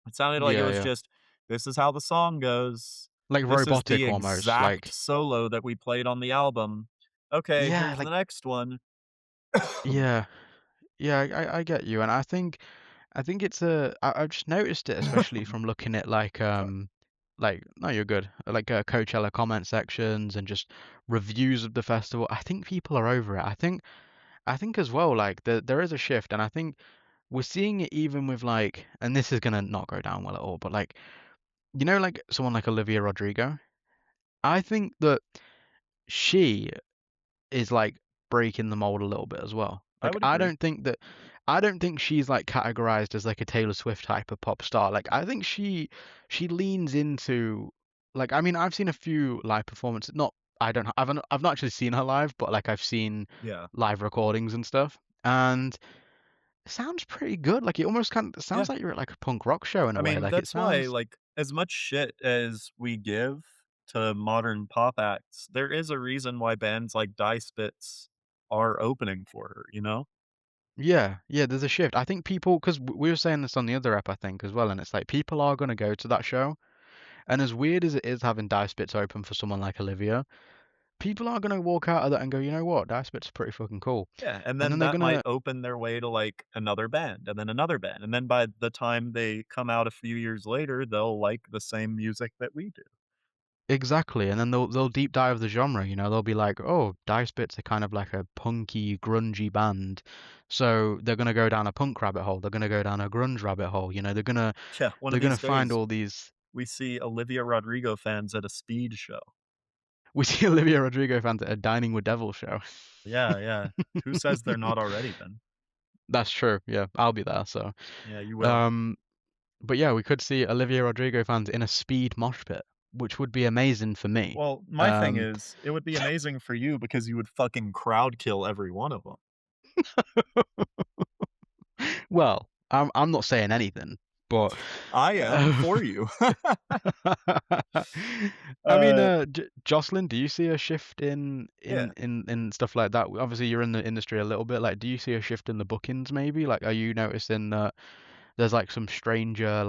It sounded like it yeah, was yeah, just, "This is how the song goes. like This is the robotic almost, exact like solo that we played on the album. Okay, yeah, here's the like next one." yeah, yeah. I get you, and I think it's I've just noticed it especially from looking at like Sorry. like no, you're good. Like Coachella comment sections and just reviews of the festival. I think people are over it. I think as well, like there is a shift, and I think we're seeing it even with like, and this is gonna not go down well at all, but like like someone like Olivia Rodrigo. I think that she is like breaking the mold a little bit as well. I Like would agree. I don't think she's like categorized as like a Taylor Swift type of pop star. Like I think she leans into like I mean I've seen a few live performances. Not I don't I've not actually seen her live, but like I've seen Yeah. live recordings and stuff. And it sounds pretty good. Like it almost kind of Yeah. sounds like you're at like a punk rock show in I a way. mean, Like it that's why, sounds like, as much shit as we give to modern pop acts, there is a reason why bands like Die Spitz are opening for her, you know? yeah, yeah, there's a shift. I think people, because we were saying this on the other app, I think, as well, and it's like people are going to go to that show. And as weird as it is having Dice Bits open for someone like Olivia, people are going to walk out of that and go, you know what, Dice Bits are pretty fucking cool. Yeah, and And then then they're that going might to, open their way to, like, another band, and then another band, and then by the time they come out a few years later, they'll like the same music that we do. exactly, and then they'll deep dive the genre, they'll be like, oh, Dice Bits are kind of like a punky, grungy band. So they're going to go down a punk rabbit hole. They're going to go down a grunge rabbit hole. Yeah, one They're of going to these find days, all these. we see Olivia Rodrigo fans at a speed show. We see Olivia Rodrigo fans at a Dining with Devil show. Yeah, yeah. Who says they're not already been? That's true. Yeah, I'll be there. So, Yeah, you will. um, but yeah, we could see Olivia Rodrigo fans in a speed mosh pit, which would be amazing for me. Well, my thing Um, is, it would be amazing for you because you would fucking crowd kill every one of them. well, I'm not saying anything, but I am uh, for you. I mean, Uh, Jocelyn, do you see a shift in yeah. in in in stuff like that? Obviously, you're in the industry a little bit. Like, do you see a shift in the bookings? Maybe, like, are you noticing that there's like some stranger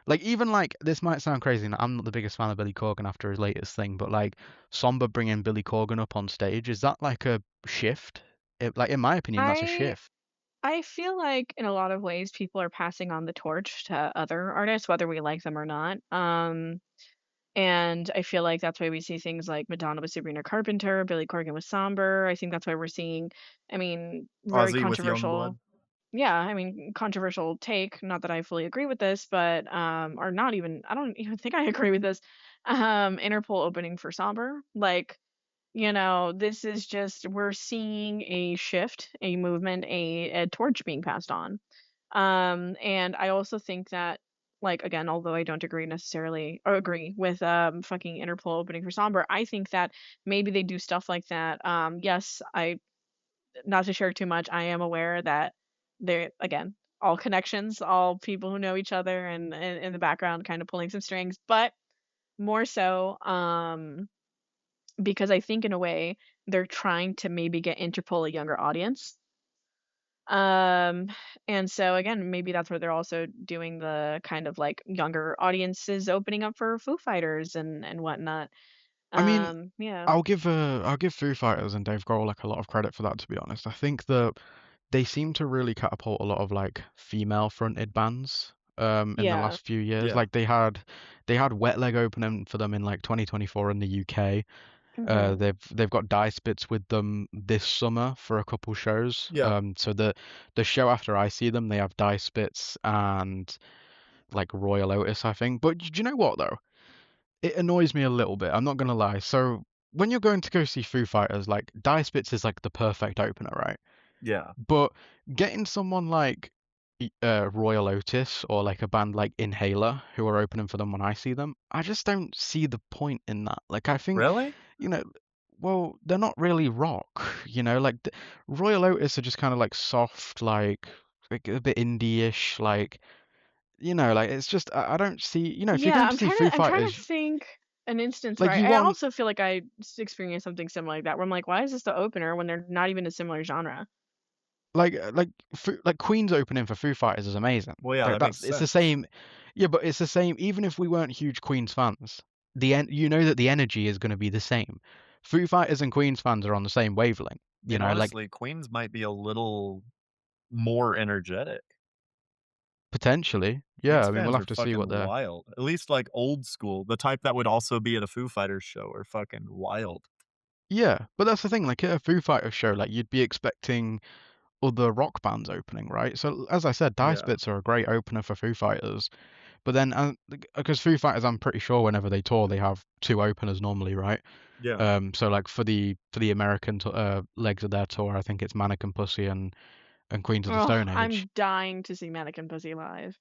like even like this might sound crazy, and I'm not the biggest fan of Billy Corgan after his latest thing, but like Somber bringing Billy Corgan up on stage, is that like a shift? Like in my opinion, that's a I shift. I feel like in a lot of ways people are passing on the torch to other artists, whether we like them or not. And I feel like that's why we see things like Madonna with Sabrina Carpenter, Billy Corgan with Somber. I think that's why we're seeing, I mean, very Ozzy with Youngblood. controversial. Yeah, I mean, controversial take. Not that I fully agree with this, but or not even. I don't even think I agree with this. Interpol opening for Somber, like this is just we're seeing a shift, a movement, a torch being passed on. And I also think that, like, again, although I don't agree necessarily or agree with fucking Interpol opening for Somber, I think that maybe they do stuff like that. Yes, I not to share too much, I am aware that they're again all connections, all people who know each other and in the background kind of pulling some strings, but more so because I think in a way they're trying to maybe get Interpol a younger audience. Um, and so again, maybe that's where they're also doing the kind of like younger audiences opening up for Foo Fighters and whatnot. I mean, Yeah, I'll give Foo Fighters and Dave Grohl like a lot of credit for that, to be honest. I think that they seem to really catapult a lot of like female fronted bands in the yeah. last few years. Yeah. Like they had Wet Leg opening for them in like 2024 in the UK. Hmm. They've got Dice Bits with them this summer for a couple shows. Yeah. So the show after I see them, they have Dice Bits and like Royal Otis, I think. But do you know what though? It annoys me a little bit. I'm not gonna lie. So when you're going to go see Foo Fighters, like Dice Bits is like the perfect opener, right? Yeah. But getting someone like Royal Otis or like a band like Inhaler who are opening for them when I see them, I just don't see the point in that. Like I think, Really? you know, well, they're not really rock, like Royal Otis are just kind of like soft, like a bit indie-ish, like it's just I don't see, if you're Yeah, going to see Foo I'm trying to Fighters, think an instance where like you I want also feel like I experienced something similar like that, where I'm like, why is this the opener when they're not even a similar genre? like Queen's opening for Foo Fighters is amazing. Well, yeah, Like that makes that's it's the sense. same. Yeah, but it's the same. Even if we weren't huge Queen's fans, you know that the energy is going to be the same. Foo Fighters and Queen's fans are on the same wavelength. I mean, Like honestly, Queens might be a little more energetic. Potentially. Yeah, X I mean, we'll fans have are to see fucking what they're. wild. At least, like, old school, the type that would also be at a Foo Fighters show are fucking wild. Yeah, but that's the thing. Like at a Foo Fighters show, like you'd be expecting other rock bands opening, right? So as I said, Dice Yeah, Bits are a great opener for Foo Fighters. But then, because Foo Fighters, I'm pretty sure whenever they tour, they have two openers normally, right? yeah. So like for the American legs of their tour, I think it's Manic and Pussy and Queens of the Oh, Stone Age. I'm dying to see Mannequin Pussy live.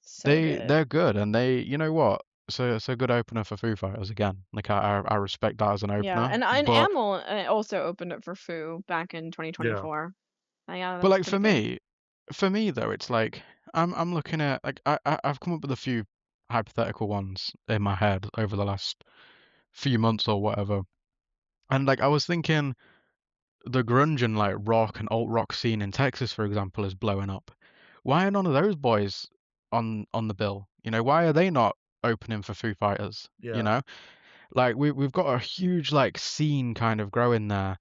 So They're good. good, and you know what? So it's a good opener for Foo Fighters again. Like I respect that as an Yeah, opener, and but Amel also opened up for Foo back in Yeah. 2024. Yeah, but that's like pretty good. for me though, it's like I'm looking at like I've come up with a few hypothetical ones in my head over the last few months or whatever, and like I was thinking the grunge and like rock and alt rock scene in Texas, for example, is blowing up. Why are none of those boys on the bill? You know, why are they not opening for Foo Fighters? You Yeah. know, like we've got a huge like scene kind of growing there.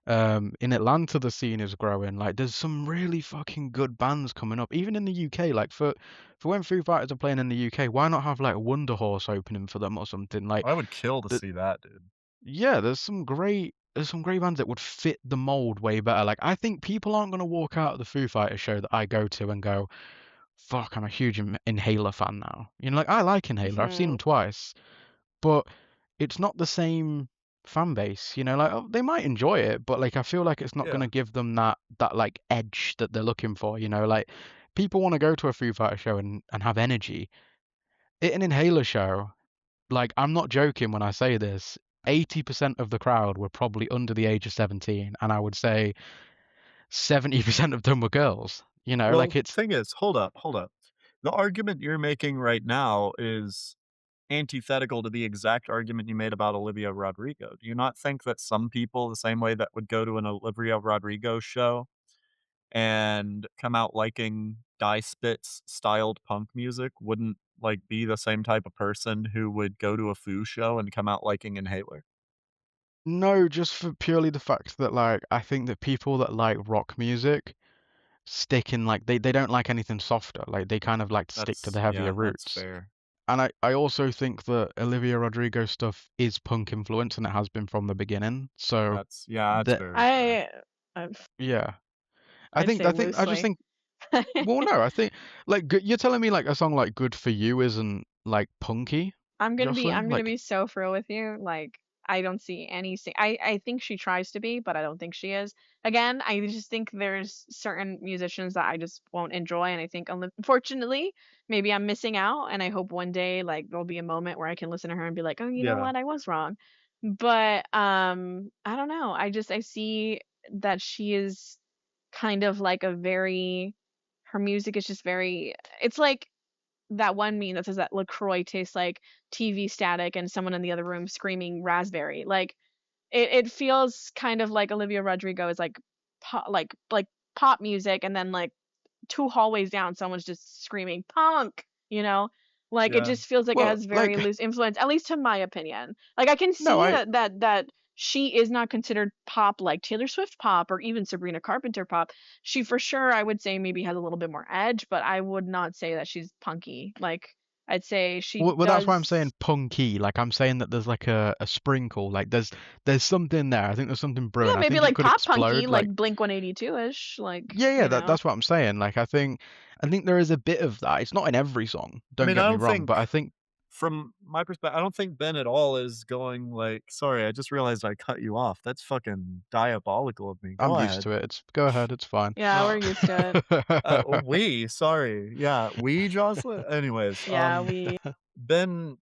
In Atlanta, the scene is growing. Like, there's some really fucking good bands coming up, even in the UK. Like for when Foo Fighters are playing in the UK, why not have like Wonder Horse opening for them or something? Like, I would kill to the, see that, dude. yeah, there's some great bands that would fit the mold way better. Like, I think people aren't gonna walk out of the Foo Fighters show that I go to and go, "Fuck, I'm a huge Inhaler fan now." You know, like I like Inhaler. I've seen them Hmm. twice, but it's not the same fan base. You know, like they might enjoy it, but like I feel like it's not Yeah. gonna give them that like edge that they're looking for. You know, like people want to go to a Foo Fighter show and have energy. At an Inhaler show, like I'm not joking when I say this. 80% of the crowd were probably under the age of 17, and I would say 70% of them were girls. You know, Well, like it's thing is, hold up, hold up. The argument you're making right now is antithetical to the exact argument you made about Olivia Rodrigo. Do you not think that some people, the same way that would go to an Olivia Rodrigo show and come out liking Die Spitz styled punk music, wouldn't, like, be the same type of person who would go to a Foo show and come out liking Inhaler? no, just for purely the fact that like I think that people that like rock music stick in like they don't like anything softer. Like they kind of like to stick to the heavier That's roots. fair. And I also think that Olivia Rodrigo stuff is punk influence and it has been from the beginning. So That's that very fair. I, I yeah. I I'd think say I just loosely. think well no, I think like you're telling me like a song like Good for You isn't like punky, Jocelyn? I'm gonna Like be so for real with you. Like I don't see I think she tries to be, but I don't think she is. Again, I just think there's certain musicians that I just won't enjoy, and I think unfortunately, maybe I'm missing out. And I hope one day like there'll be a moment where I can listen to her and be like, oh, you know Yeah. what, I was wrong. But I don't know. I see that she is kind of like a very her music is just very it's like that one meme that says that LaCroix tastes like TV static and someone in the other room screaming raspberry. Like it feels kind of like Olivia Rodrigo is like like pop music, and then like two hallways down someone's just screaming punk, you know? Like it Yeah. just feels like it well has very like loose influence, at least to my opinion. Like I can no, see that she is not considered pop like Taylor Swift pop or even Sabrina Carpenter pop. She for sure I would say maybe has a little bit more edge, but I would not say that she's punky. Like I'd say she well, that's why I'm saying does. punky. Like I'm saying that there's like a sprinkle. Like there's something there. I think there's something Yeah, brewing. I maybe think it like could pop punky, explode. like Like Blink 182-ish, like, yeah, yeah, you know. that's what I'm saying. Like I think there is a bit of that. It's not in every song, I don't mean, get I me don't wrong, think but I think from my perspective, I don't think Ben at all is going like, "Sorry, I just realized I cut you off." That's fucking diabolical of me. I'm Go used ahead. to it. Go ahead, it's fine. Yeah, we're No. used to it. Sorry. Yeah, Jocelyn? Anyways, Yeah, we Ben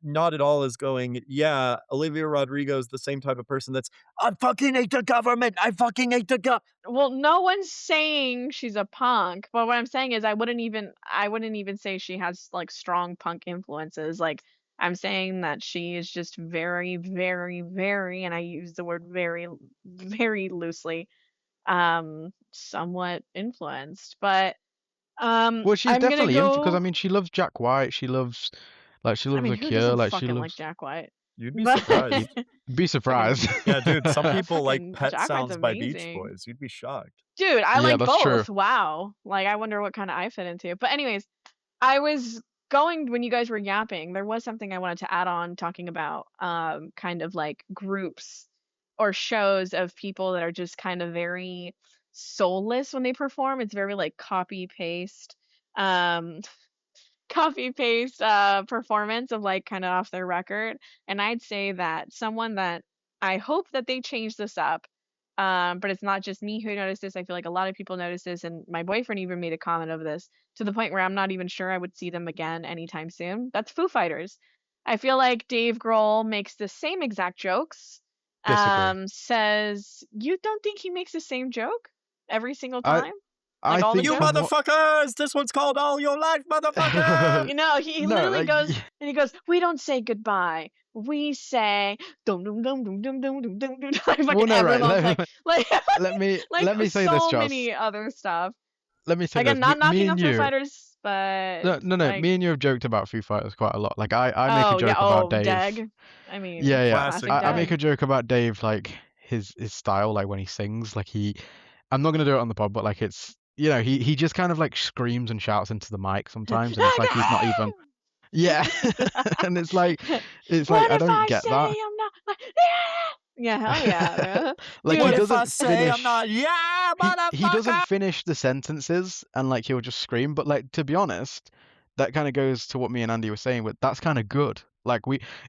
not at all is going, "Yeah, Olivia Rodrigo is the same type of person that's, I fucking hate the government. I fucking hate the gov." well, no one's saying she's a punk, but what I'm saying is I wouldn't even say she has like strong punk influences. Like I'm saying that she is just very, very, very, and I use the word very, very loosely, somewhat influenced. But Well, she's I'm gonna definitely in because I go. mean she loves Jack White, she loves I The mean, who Cure, doesn't like she fucking like loves Jack White? You'd be But surprised. Be surprised. Yeah, dude, some people like fucking Pet Jack White's Sounds by Beach amazing. Boys. You'd be shocked. Dude, I Yeah, like that's true. both. Wow. Like, I wonder what kind of I fit into. But anyways, I was going when you guys were yapping, there was something I wanted to add on talking about kind of like groups or shows of people that are just kind of very soulless when they perform. It's very like copy paste. Um copy paste performance of like kind of off their record. And I'd say that someone that I hope that they change this up. But it's not just me who noticed this. I feel like a lot of people noticed this, and my boyfriend even made a comment of this to the point where I'm not even sure I would see them again anytime soon. That's Foo Fighters. I feel like Dave Grohl makes the same exact jokes. Disagree. Says you don't think he makes the same joke every single I time, I like all the think You jokes. from what motherfuckers! This one's called All Your Life, motherfucker! You know, he no, literally like goes and he goes, "We don't say goodbye. We say dum dum dum dum dum dum dum dum dum." Like well, fucking no, right. everyone's like Let me like let me say this, so Joss. many other stuff. Let me say Again, this. not Me knocking on and Foo you. Fighters, but No. like, Me and you have joked about Foo Fighters quite a lot. Like I make a oh yeah, joke about oh Dave. Deg. I mean, Yeah. Classic classic I make Deg. a joke about Dave, like his style, like when he sings. Like I'm not gonna do it on the pod, but like it's he just kind of like screams and shouts into the mic sometimes, and it's like he's not even. Yeah, and it's like What I if don't I get say that. I'm not? Yeah, hell yeah, bro. Like he What Dude, if I doesn't say I'm not? finish. Yeah, He doesn't motherfucker! finish the sentences, and like he'll just scream. But like to be honest, that kind of goes to what me and Andy were saying. But that's kind of good. Like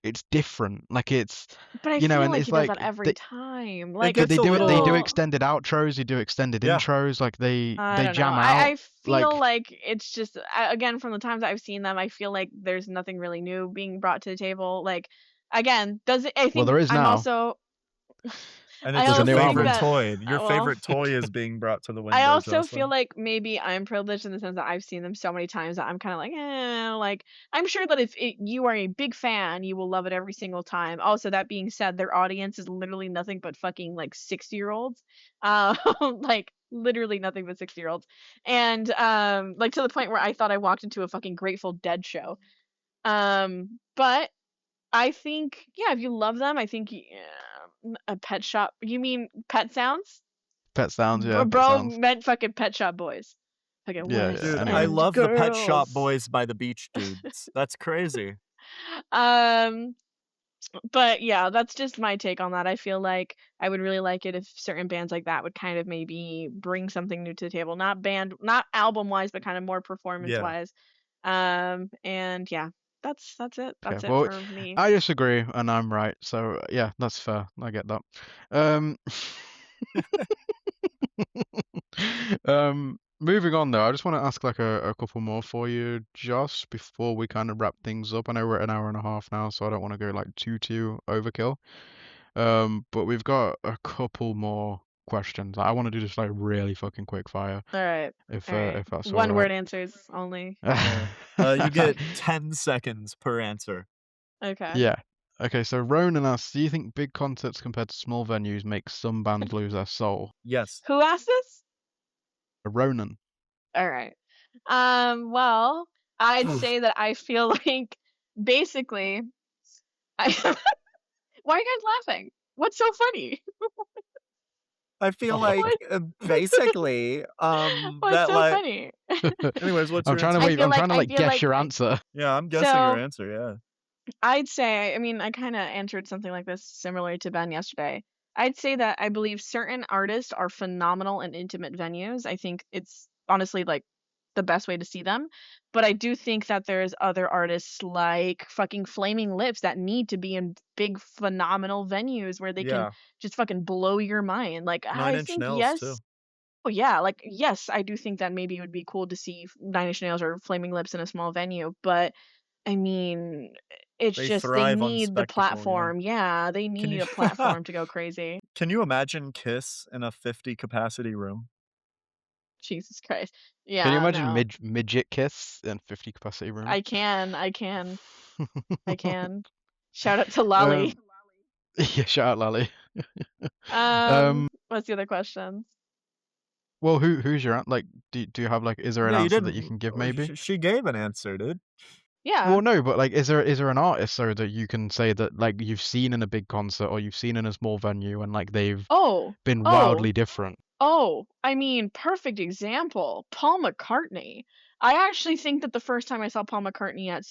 it's different. Like it's but I feel and like it's he does like that every time. It Like but gets it's a they do little. still. extended outros, they do extended Yeah, intros. Like I they don't know. jam I out. feel Like like it's just again from the times I've seen them, I feel like there's nothing really new being brought to the table. Like again, does it? I well, think there is I'm now. also. and I it's There's a your new also think favorite album. that toy. Your well, favorite toy is being brought to the I window, also feel Jocelyn. like maybe I'm privileged in the sense that I've seen them so many times that I'm kind of like, like I'm sure that if you are a big fan, you will love it every single time. Also, that being said, their audience is literally nothing but fucking like 60-year-olds, like literally nothing but 60-year-olds, and like to the point where I thought I walked into a fucking Grateful Dead show. But I think yeah, if you love them, I think a Pet Shop. You mean Pet Sounds? Pet Sounds, yeah, Pet Bro Sounds. meant fucking Pet Shop Boys. Fucking Yeah. West Dude, I Anyway. End love the Pet Shop Girls. Boys by the Beach Dudes. That's crazy. Um, but yeah, that's just my take on that. I feel like I would really like it if certain bands like that would kind of maybe bring something new to the table, not album wise, but kind of more performance Yeah. wise. And yeah, that's it. Okay. That's it Well, for me. I disagree, and I'm right. So yeah, that's fair. I get that. Um. Moving on though, I just want to ask like a couple more for you, Josh, before we kind of wrap things up. I know we're at an hour and a half now, so I don't want to go like too overkill. But we've got a couple more questions. I want to do this like really fucking quick fire, All right, all right. if that's all One right. word answers only. Yeah. You get 10 seconds per answer. Okay. Yeah. Okay, so Ronan asks, do you think big concerts compared to small venues make some bands lose their soul? Yes. Who asked this? Ronan. All right. Well, I'd say that I feel like basically I why are you guys laughing? What's so funny? I feel like What basically what's that so like funny? anyways, what's your answer? I'm trying to I like feel guess like your answer. Yeah, I'm guessing your so answer, yeah. I'd say I mean I kind of answered something like this similar to Ben yesterday. I'd say that I believe certain artists are phenomenal in intimate venues. I think it's honestly like the best way to see them. But I do think that there's other artists like fucking Flaming Lips that need to be in big phenomenal venues where they can Yeah. just fucking blow your mind. Like 9 I Inch think Nails too. yes. Oh yeah, like yes, I do think that maybe it would be cool to see Nine Inch Nails or Flaming Lips in a small venue, but I mean, it's They just they thrive on need the spectacle, yeah. platform. Yeah, they Can need you a platform to go crazy. Can you imagine Kiss in a 50 capacity room? Jesus Christ. Can you Yeah, imagine no. midget Kiss in 50 capacity room? I can, I can, I can. Shout out to Um, Lolly. yeah, shout out Lally. What's the other questions? Well, who's your like? Do you have like? Is there an Yeah, you answer that you didn't can give maybe? she gave an answer, dude. Yeah. Well, no, but like, is there an artist so that you can say that like you've seen in a big concert or you've seen in a small venue and like they've Oh, been oh, wildly different? oh, I mean, perfect example, Paul McCartney. I actually think that the first time I saw Paul McCartney at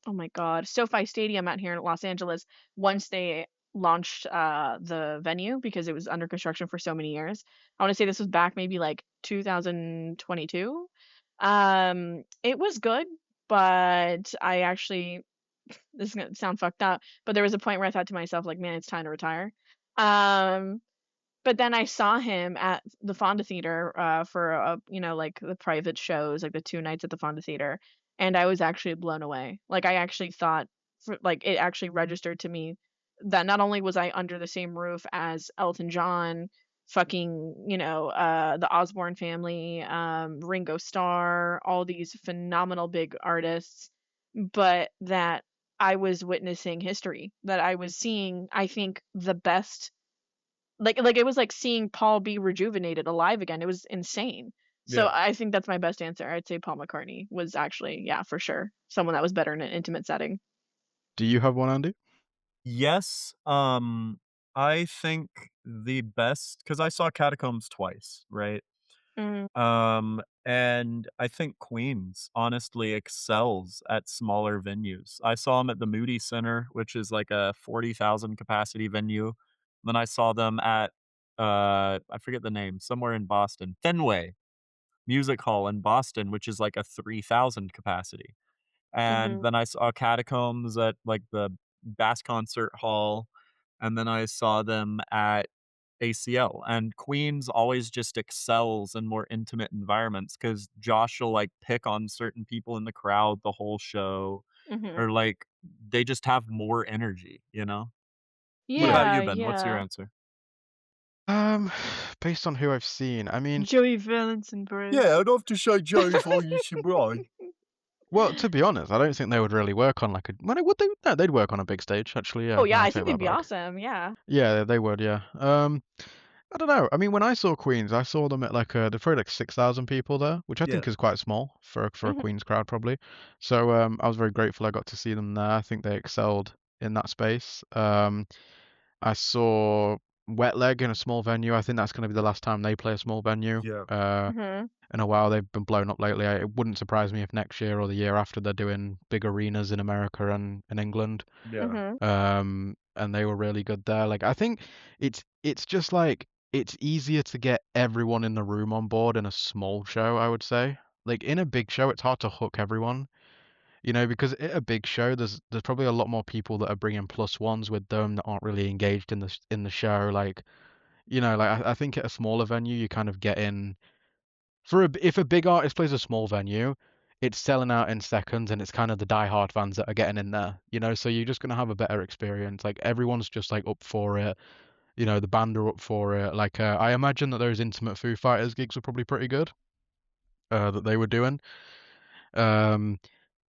oh my God, SoFi Stadium out here in Los Angeles, once they launched the venue because it was under construction for so many years. I want to say this was back maybe like 2022. It was good, but I actually this is gonna sound fucked up, but there was a point where I thought to myself, like, man, it's time to retire. Um, but then I saw him at the Fonda Theater, for, like, the private shows, like, the 2 nights at the Fonda Theater, and I was actually blown away. Like, I actually thought it actually registered to me that not only was I under the same roof as Elton John, fucking, the Osbourne family, Ringo Starr, all these phenomenal big artists, but that I was witnessing history, that I was seeing, I think, the best it was like seeing Paul be rejuvenated alive again. It was insane. So Yeah. I think that's my best answer. I'd say Paul McCartney was actually, yeah, for sure, someone that was better in an intimate setting. Do you have one, Andy? Yes, I think the best because I saw Catacombs twice, right? Mhm, And I think Queens honestly excels at smaller venues. I saw them at the Moody Center, which is like a 40,000 capacity venue. Then I saw them at, I forget the name, somewhere in Boston, Fenway Music Hall in Boston, which is like a 3,000 capacity. And mhm, then I saw Catacombs at, like, the Bass Concert Hall, and then I saw them at ACL, and Queens always just excels in more intimate environments because Josh will, like, pick on certain people in the crowd the whole show, mhm. or, like, they just have more energy, you know? What Yeah. about Yeah, you, Ben? What's your yeah. answer? Um, based on who I've seen, I mean, Joey Valence and Yeah, Prince. I'd have to say Joey for you, Shibai. well, to be honest, I don't think they would really work on like a. Well, would they? No, they'd work on a big stage. Actually, Oh, yeah. yeah, Now I I take think they'd that be back. awesome, yeah. Yeah, they would. Yeah. I don't know. I mean, when I saw Queens, I saw them at like there's probably like 6,000 people there, which I think Yeah, is quite small for a Mhm, Queens crowd probably. So I was very grateful I got to see them there. I think they excelled in that space. I saw Wet Leg in a small venue. I think that's going to be the last time they play a small venue. yeah, mhm, In a while, they've been blown up lately. It wouldn't surprise me if next year or the year after they're doing big arenas in America and in England. yeah, mhm, And they were really good there. Like I think it's just like it's easier to get everyone in the room on board in a small show, I would say. Like in a big show, it's hard to hook everyone, because at a big show, there's probably a lot more people that are bringing plus ones with them that aren't really engaged in the show. Like like I think at a smaller venue, you kind of get in if a big artist plays a small venue, it's selling out in seconds, and it's kind of the die-hard fans that are getting in there, So you're just gonna have a better experience. Like everyone's just like up for it. The band are up for it. Like I imagine that those Intimate Foo Fighters gigs were probably pretty good. That they were doing. Um,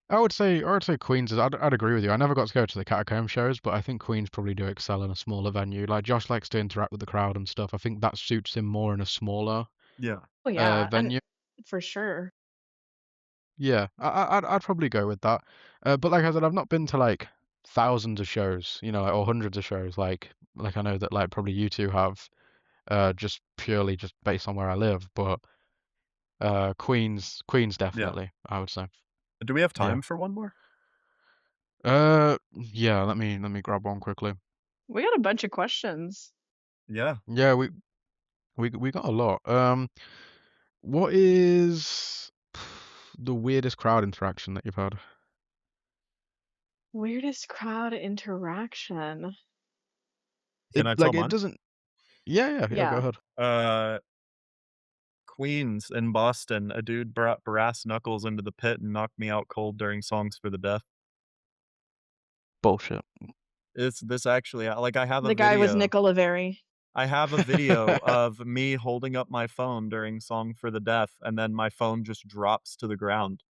I would say Queens is. I'd agree with you. I never got to go to the Catacomb shows, but I think Queens probably do excel in a smaller venue. Like Josh likes to interact with the crowd and stuff. I think that suits him more in a smaller yeah, Oh, yeah, and venue. for sure. Yeah, I'd probably go with that. But like I said, I've not been to like thousands of shows, like, or hundreds of shows, like I know that like probably you two have, just purely just based on where I live. But Queens yeah. definitely, I would say. Do we have Yeah. time for one more? Yeah. Let me grab one quickly. We got a bunch of questions. Yeah. Yeah, we got a lot. What is the weirdest crowd interaction that you've had? Weirdest crowd interaction. Can It I tell like it mine? doesn't. Yeah. Go Yeah. ahead. Uh Queens in Boston, a dude brought brass knuckles into the pit and knocked me out cold during Songs for the Deaf. Bullshit. It's this actually like, I have a The guy was video. Nick Oliveri. I have a video of me holding up my phone during Song for the Deaf, and then my phone just drops to the ground.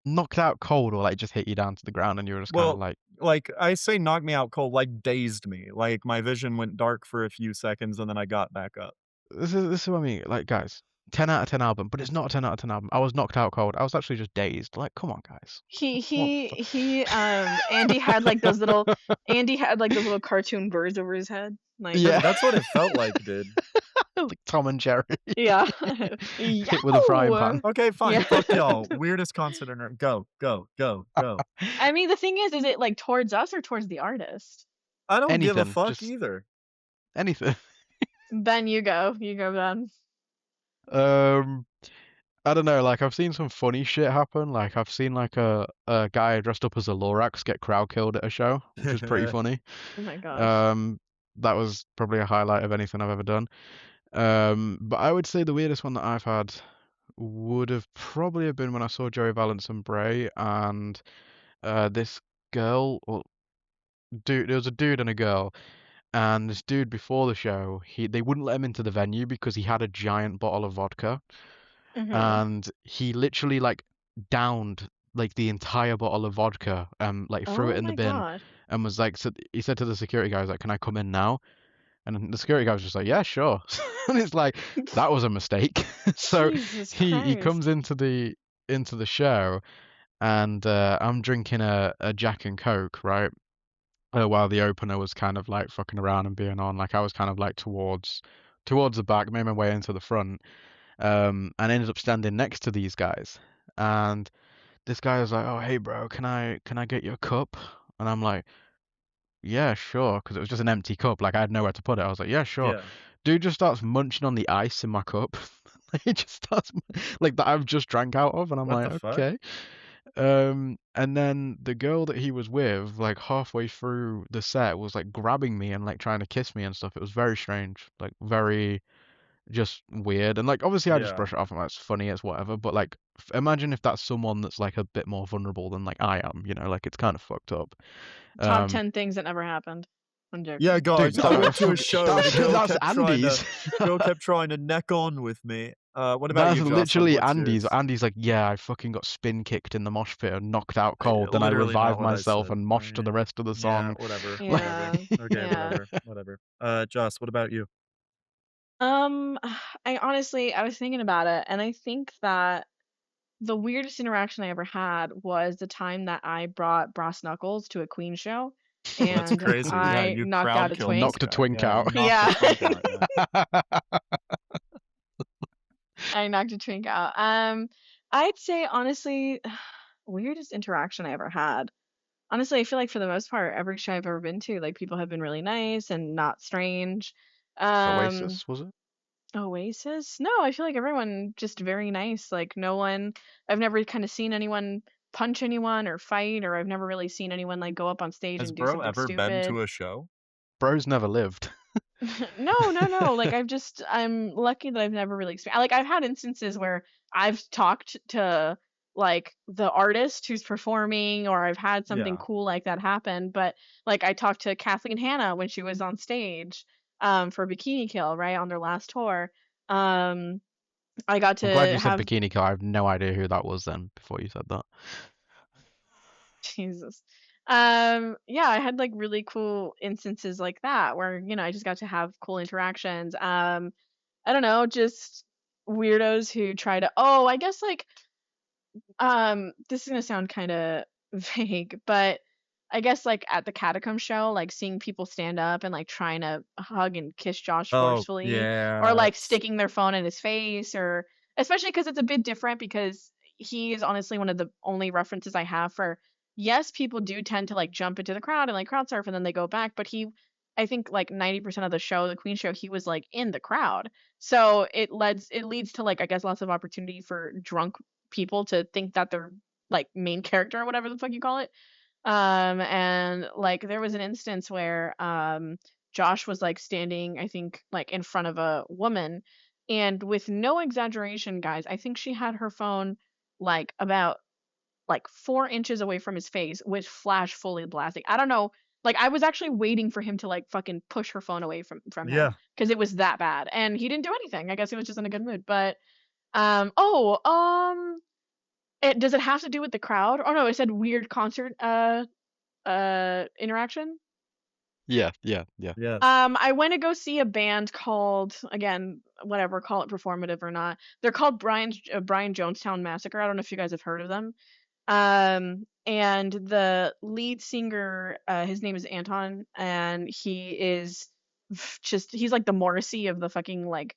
Knocked out cold or like just hit you down to the ground and you were just kind of Well, like, like, I say knocked me out cold, like, dazed me, like, my vision went dark for a few seconds, and then I got back up. this is what I mean. Like, guys, 10 out of 10 album, but it's not a 10 out of 10 album. I was knocked out cold. I was actually just dazed. Like, come on, guys. What the Andy had like those little cartoon birds over his head. Like, Yeah. That's what it felt like, dude. Like Tom and Jerry yeah. hit with a frying pan. Okay, fine. Yeah. Fuck y'all. Weirdest concert in Earth. Go. I mean, the thing is it like towards us or towards the artist? I don't give a Anything, fuck just either. anything. Ben, you go, Ben. I don't know, like I've seen some funny shit happen. Like I've seen like a guy dressed up as a Lorax get crowd killed at a show, which was pretty funny. Oh my gosh. That was probably a highlight of anything I've ever done. But I would say the weirdest one that I've had would have probably have been when I saw Joey Valence and Bray and this girl, well, dude, there was a dude and a girl, and this dude before the show, they wouldn't let him into the venue because he had a giant bottle of vodka, Mhm. and he literally like downed like the entire bottle of vodka, like threw it Oh in the my bin, god. and was like, so he said to the security guy, he was like, "Can I come in now?" And the security guy was just like, "Yeah, sure." And it's like that was a mistake. So Jesus he Christ. comes into the show, and I'm drinking a Jack and Coke, right? While the opener was kind of like fucking around and being on, like I was kind of like towards the back, made my way into the front, and ended up standing next to these guys. And this guy was like, "Oh, hey, bro, can I get you a cup?" And I'm like, "Yeah, sure," because it was just an empty cup. Like I had nowhere to put it. I was like, "Yeah, sure." Yeah. Dude just starts munching on the ice in my cup. He just starts like that I've just drank out of, and I'm What like, the fuck? okay. And then the girl that he was with, like halfway through the set, was like grabbing me and like trying to kiss me and stuff. It was very strange, like very just weird. And like obviously I just Yeah. brush it off and like, it's funny, it's whatever. But like imagine if that's someone that's like a bit more vulnerable than like I am, you know, like it's kind of fucked up. Top Um, 10 things that never happened. I'm Yeah, joking. God, dude, I that went to a fuck, show. The girl that's kept trying to Andy's. neck on with me. What about That's you, Joss? literally What's Andy's. yours? Andy's like, yeah, I fucking got spin kicked in the mosh pit and knocked out cold. Then I Literally not revived what I myself said. and moshed to the rest of the Yeah, song. whatever. Yeah. Okay, Yeah. whatever. Joss, what about you? Um, I was thinking about it, and I think that the weirdest interaction I ever had was the time that I brought Brass Knuckles to a Queen show, That's and crazy. Yeah, I you knocked out crowd a killed this twink. Knocked a guy. twink Yeah, out. you knocked a Yeah. twink out. Yeah. I knocked a twink out. I'd say honestly, weirdest interaction I ever had. Honestly, I feel like for the most part, every show I've ever been to, like people have been really nice and not strange. Um, Oasis, was it? Oasis? No, I feel like everyone just very nice. Like no one, I've never kind of seen anyone punch anyone or fight, or I've never really seen anyone like go up on stage Has and do bro something ever been stupid. to a show? Bro's never lived. No. Like I'm lucky that I've never really like I've had instances where I've talked to like the artist who's performing, or I've had something Yeah. cool like that happen. But like I talked to Kathleen Hanna when she was on stage for Bikini Kill, right, on their last tour. Um I got I'm glad you to said have Bikini Kill. I have no idea who that was then before you said that. Jesus. Yeah, I had like really cool instances like that where, I just got to have cool interactions. I don't know, just weirdos who try to I guess like this is gonna sound kind of vague, but I guess like at the Catacomb show, like seeing people stand up and like trying to hug and kiss Josh Oh, forcefully, or yeah. like sticking their phone in his face, or especially because it's a bit different because he is honestly one of the only references I have for yes, people do tend to like jump into the crowd and like crowd surf and then they go back, but I think like 90% of the show, the Queen show, he was like in the crowd. So it leads to like I guess lots of opportunity for drunk people to think that they're like main character or whatever the fuck you call it. And like there was an instance where Josh was like standing, I think, like in front of a woman, and with no exaggeration, guys, I think she had her phone like about like 4 inches away from his face with flash fully blasting. I don't know. Like I was actually waiting for him to like fucking push her phone away from him Yeah. because it was that bad, and he didn't do anything. I guess he was just in a good mood. But does it have to do with the crowd? Oh no, it said weird concert interaction. Yeah, yeah, yeah. Yes. I went to go see a band called, again, whatever, call it performative or not. They're called Brian Jonestown Massacre. I don't know if you guys have heard of them. And the lead singer, his name is Anton, and he is just he's like the Morrissey of the fucking like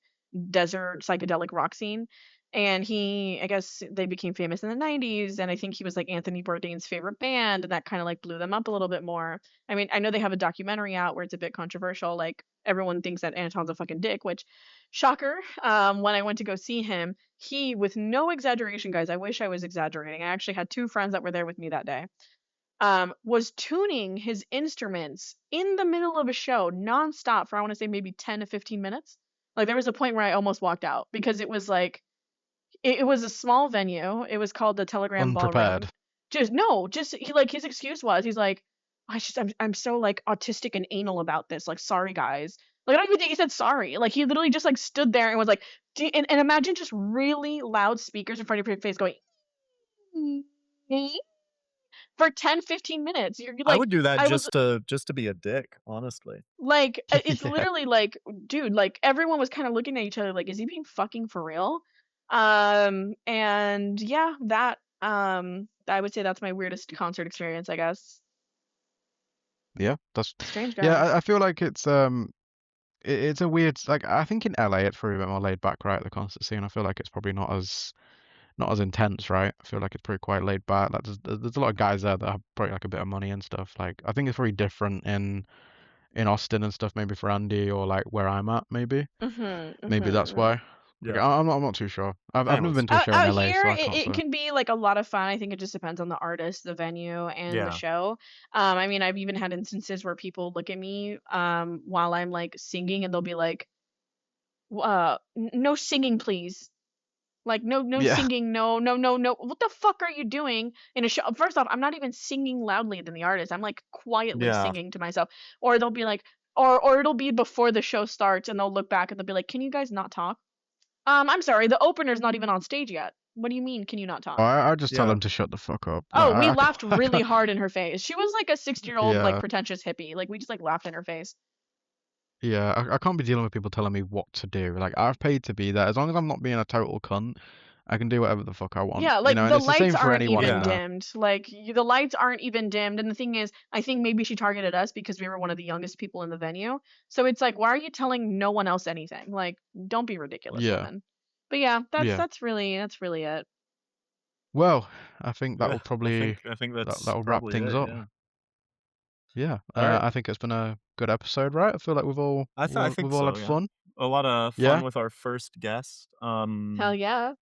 desert psychedelic rock scene. And I guess they became famous in the 90s, and I think he was like Anthony Bourdain's favorite band, and that kind of like blew them up a little bit more. I mean, I know they have a documentary out where it's a bit controversial. Like everyone thinks that Anton's a fucking dick, which shocker. When I went to go see him, he, with no exaggeration, guys, I wish I was exaggerating. I actually had two friends that were there with me that day. Was tuning his instruments in the middle of a show nonstop for I want to say maybe 10 to 15 minutes. Like there was a point where I almost walked out because it was like it was a small venue. It was called the Telegram Ballroom. Unprepared. Just no, just he like his excuse was he's like, I'm so like autistic and anal about this. Like, sorry guys. Like I don't even think he said sorry. Like he literally just like stood there and was like, and imagine just really loud speakers in front of your face going for 10, 15 minutes. You're I like, would do that I was just to be a dick, honestly. like, it's Yeah. literally like, dude, like everyone was kind of looking at each other like, is he being fucking for real? And yeah, that I would say that's my weirdest concert experience, I guess. Yeah, that's Strange yeah, guy. I feel like it's a weird like I think in LA it's probably a bit more laid back, right? The concert scene. I feel like it's probably not as intense, right? I feel like it's pretty quite laid back. Like there's a lot of guys there that have probably like a bit of money and stuff. Like I think it's very different in Austin and stuff, maybe for Andy or like where I'm at, maybe. Mhm, Maybe mhm, that's mhm. why. Like Yeah. I'm not too sure. I've never Anyways. been to a show in Out LA, here, so I can't it say. can be like a lot of fun. I think it just depends on the artist, the venue, and the Yeah. show. I mean, I've even had instances where people look at me while I'm like singing, and they'll be like, no singing, please." Like no Yeah. singing, no, no, no, no. What the fuck are you doing in a show? First off, I'm not even singing loudly than the artist. I'm like quietly Yeah. singing to myself. Or they'll be like, or it'll be before the show starts, and they'll look back and they'll be like, "Can you guys not talk?" I'm sorry, the opener's not even on stage yet. What do you mean? Can you not Oh, talk? I just tell Yeah. them to shut the fuck up. Like Oh, we laughed I really can't. hard in her face. She was like a 60-year-old like Yeah. pretentious hippie. Like we just like laughed in her face. Yeah, I can't be dealing with people telling me what to do. Like I've paid to be there. As long as I'm not being a total cunt, I can do whatever the fuck I want. Yeah, You like know, and the it's the lights same for aren't anyone in even Yeah. there. dimmed. Like the lights aren't even dimmed. And the thing is, I think maybe she targeted us because we were one of the youngest people in the venue. So it's like, why are you telling no one else anything? Like, don't be ridiculous, Yeah, woman. But yeah, that's yeah. that's really it. Well, I think Yeah. that'll probably I think that that's that'll wrap probably things it, up. yeah. Yeah, All right. I think it's been a good episode, right? I feel like I think we've all so, had yeah. fun. A lot of fun Yeah, with our first guest. Hell yeah.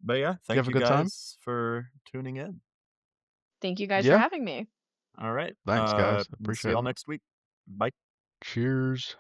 But yeah, you thank have a you good time. guys for tuning in. Thank you guys for Yeah, having me. All right. thanks guys, See appreciate y'all it. next week. Bye. Cheers.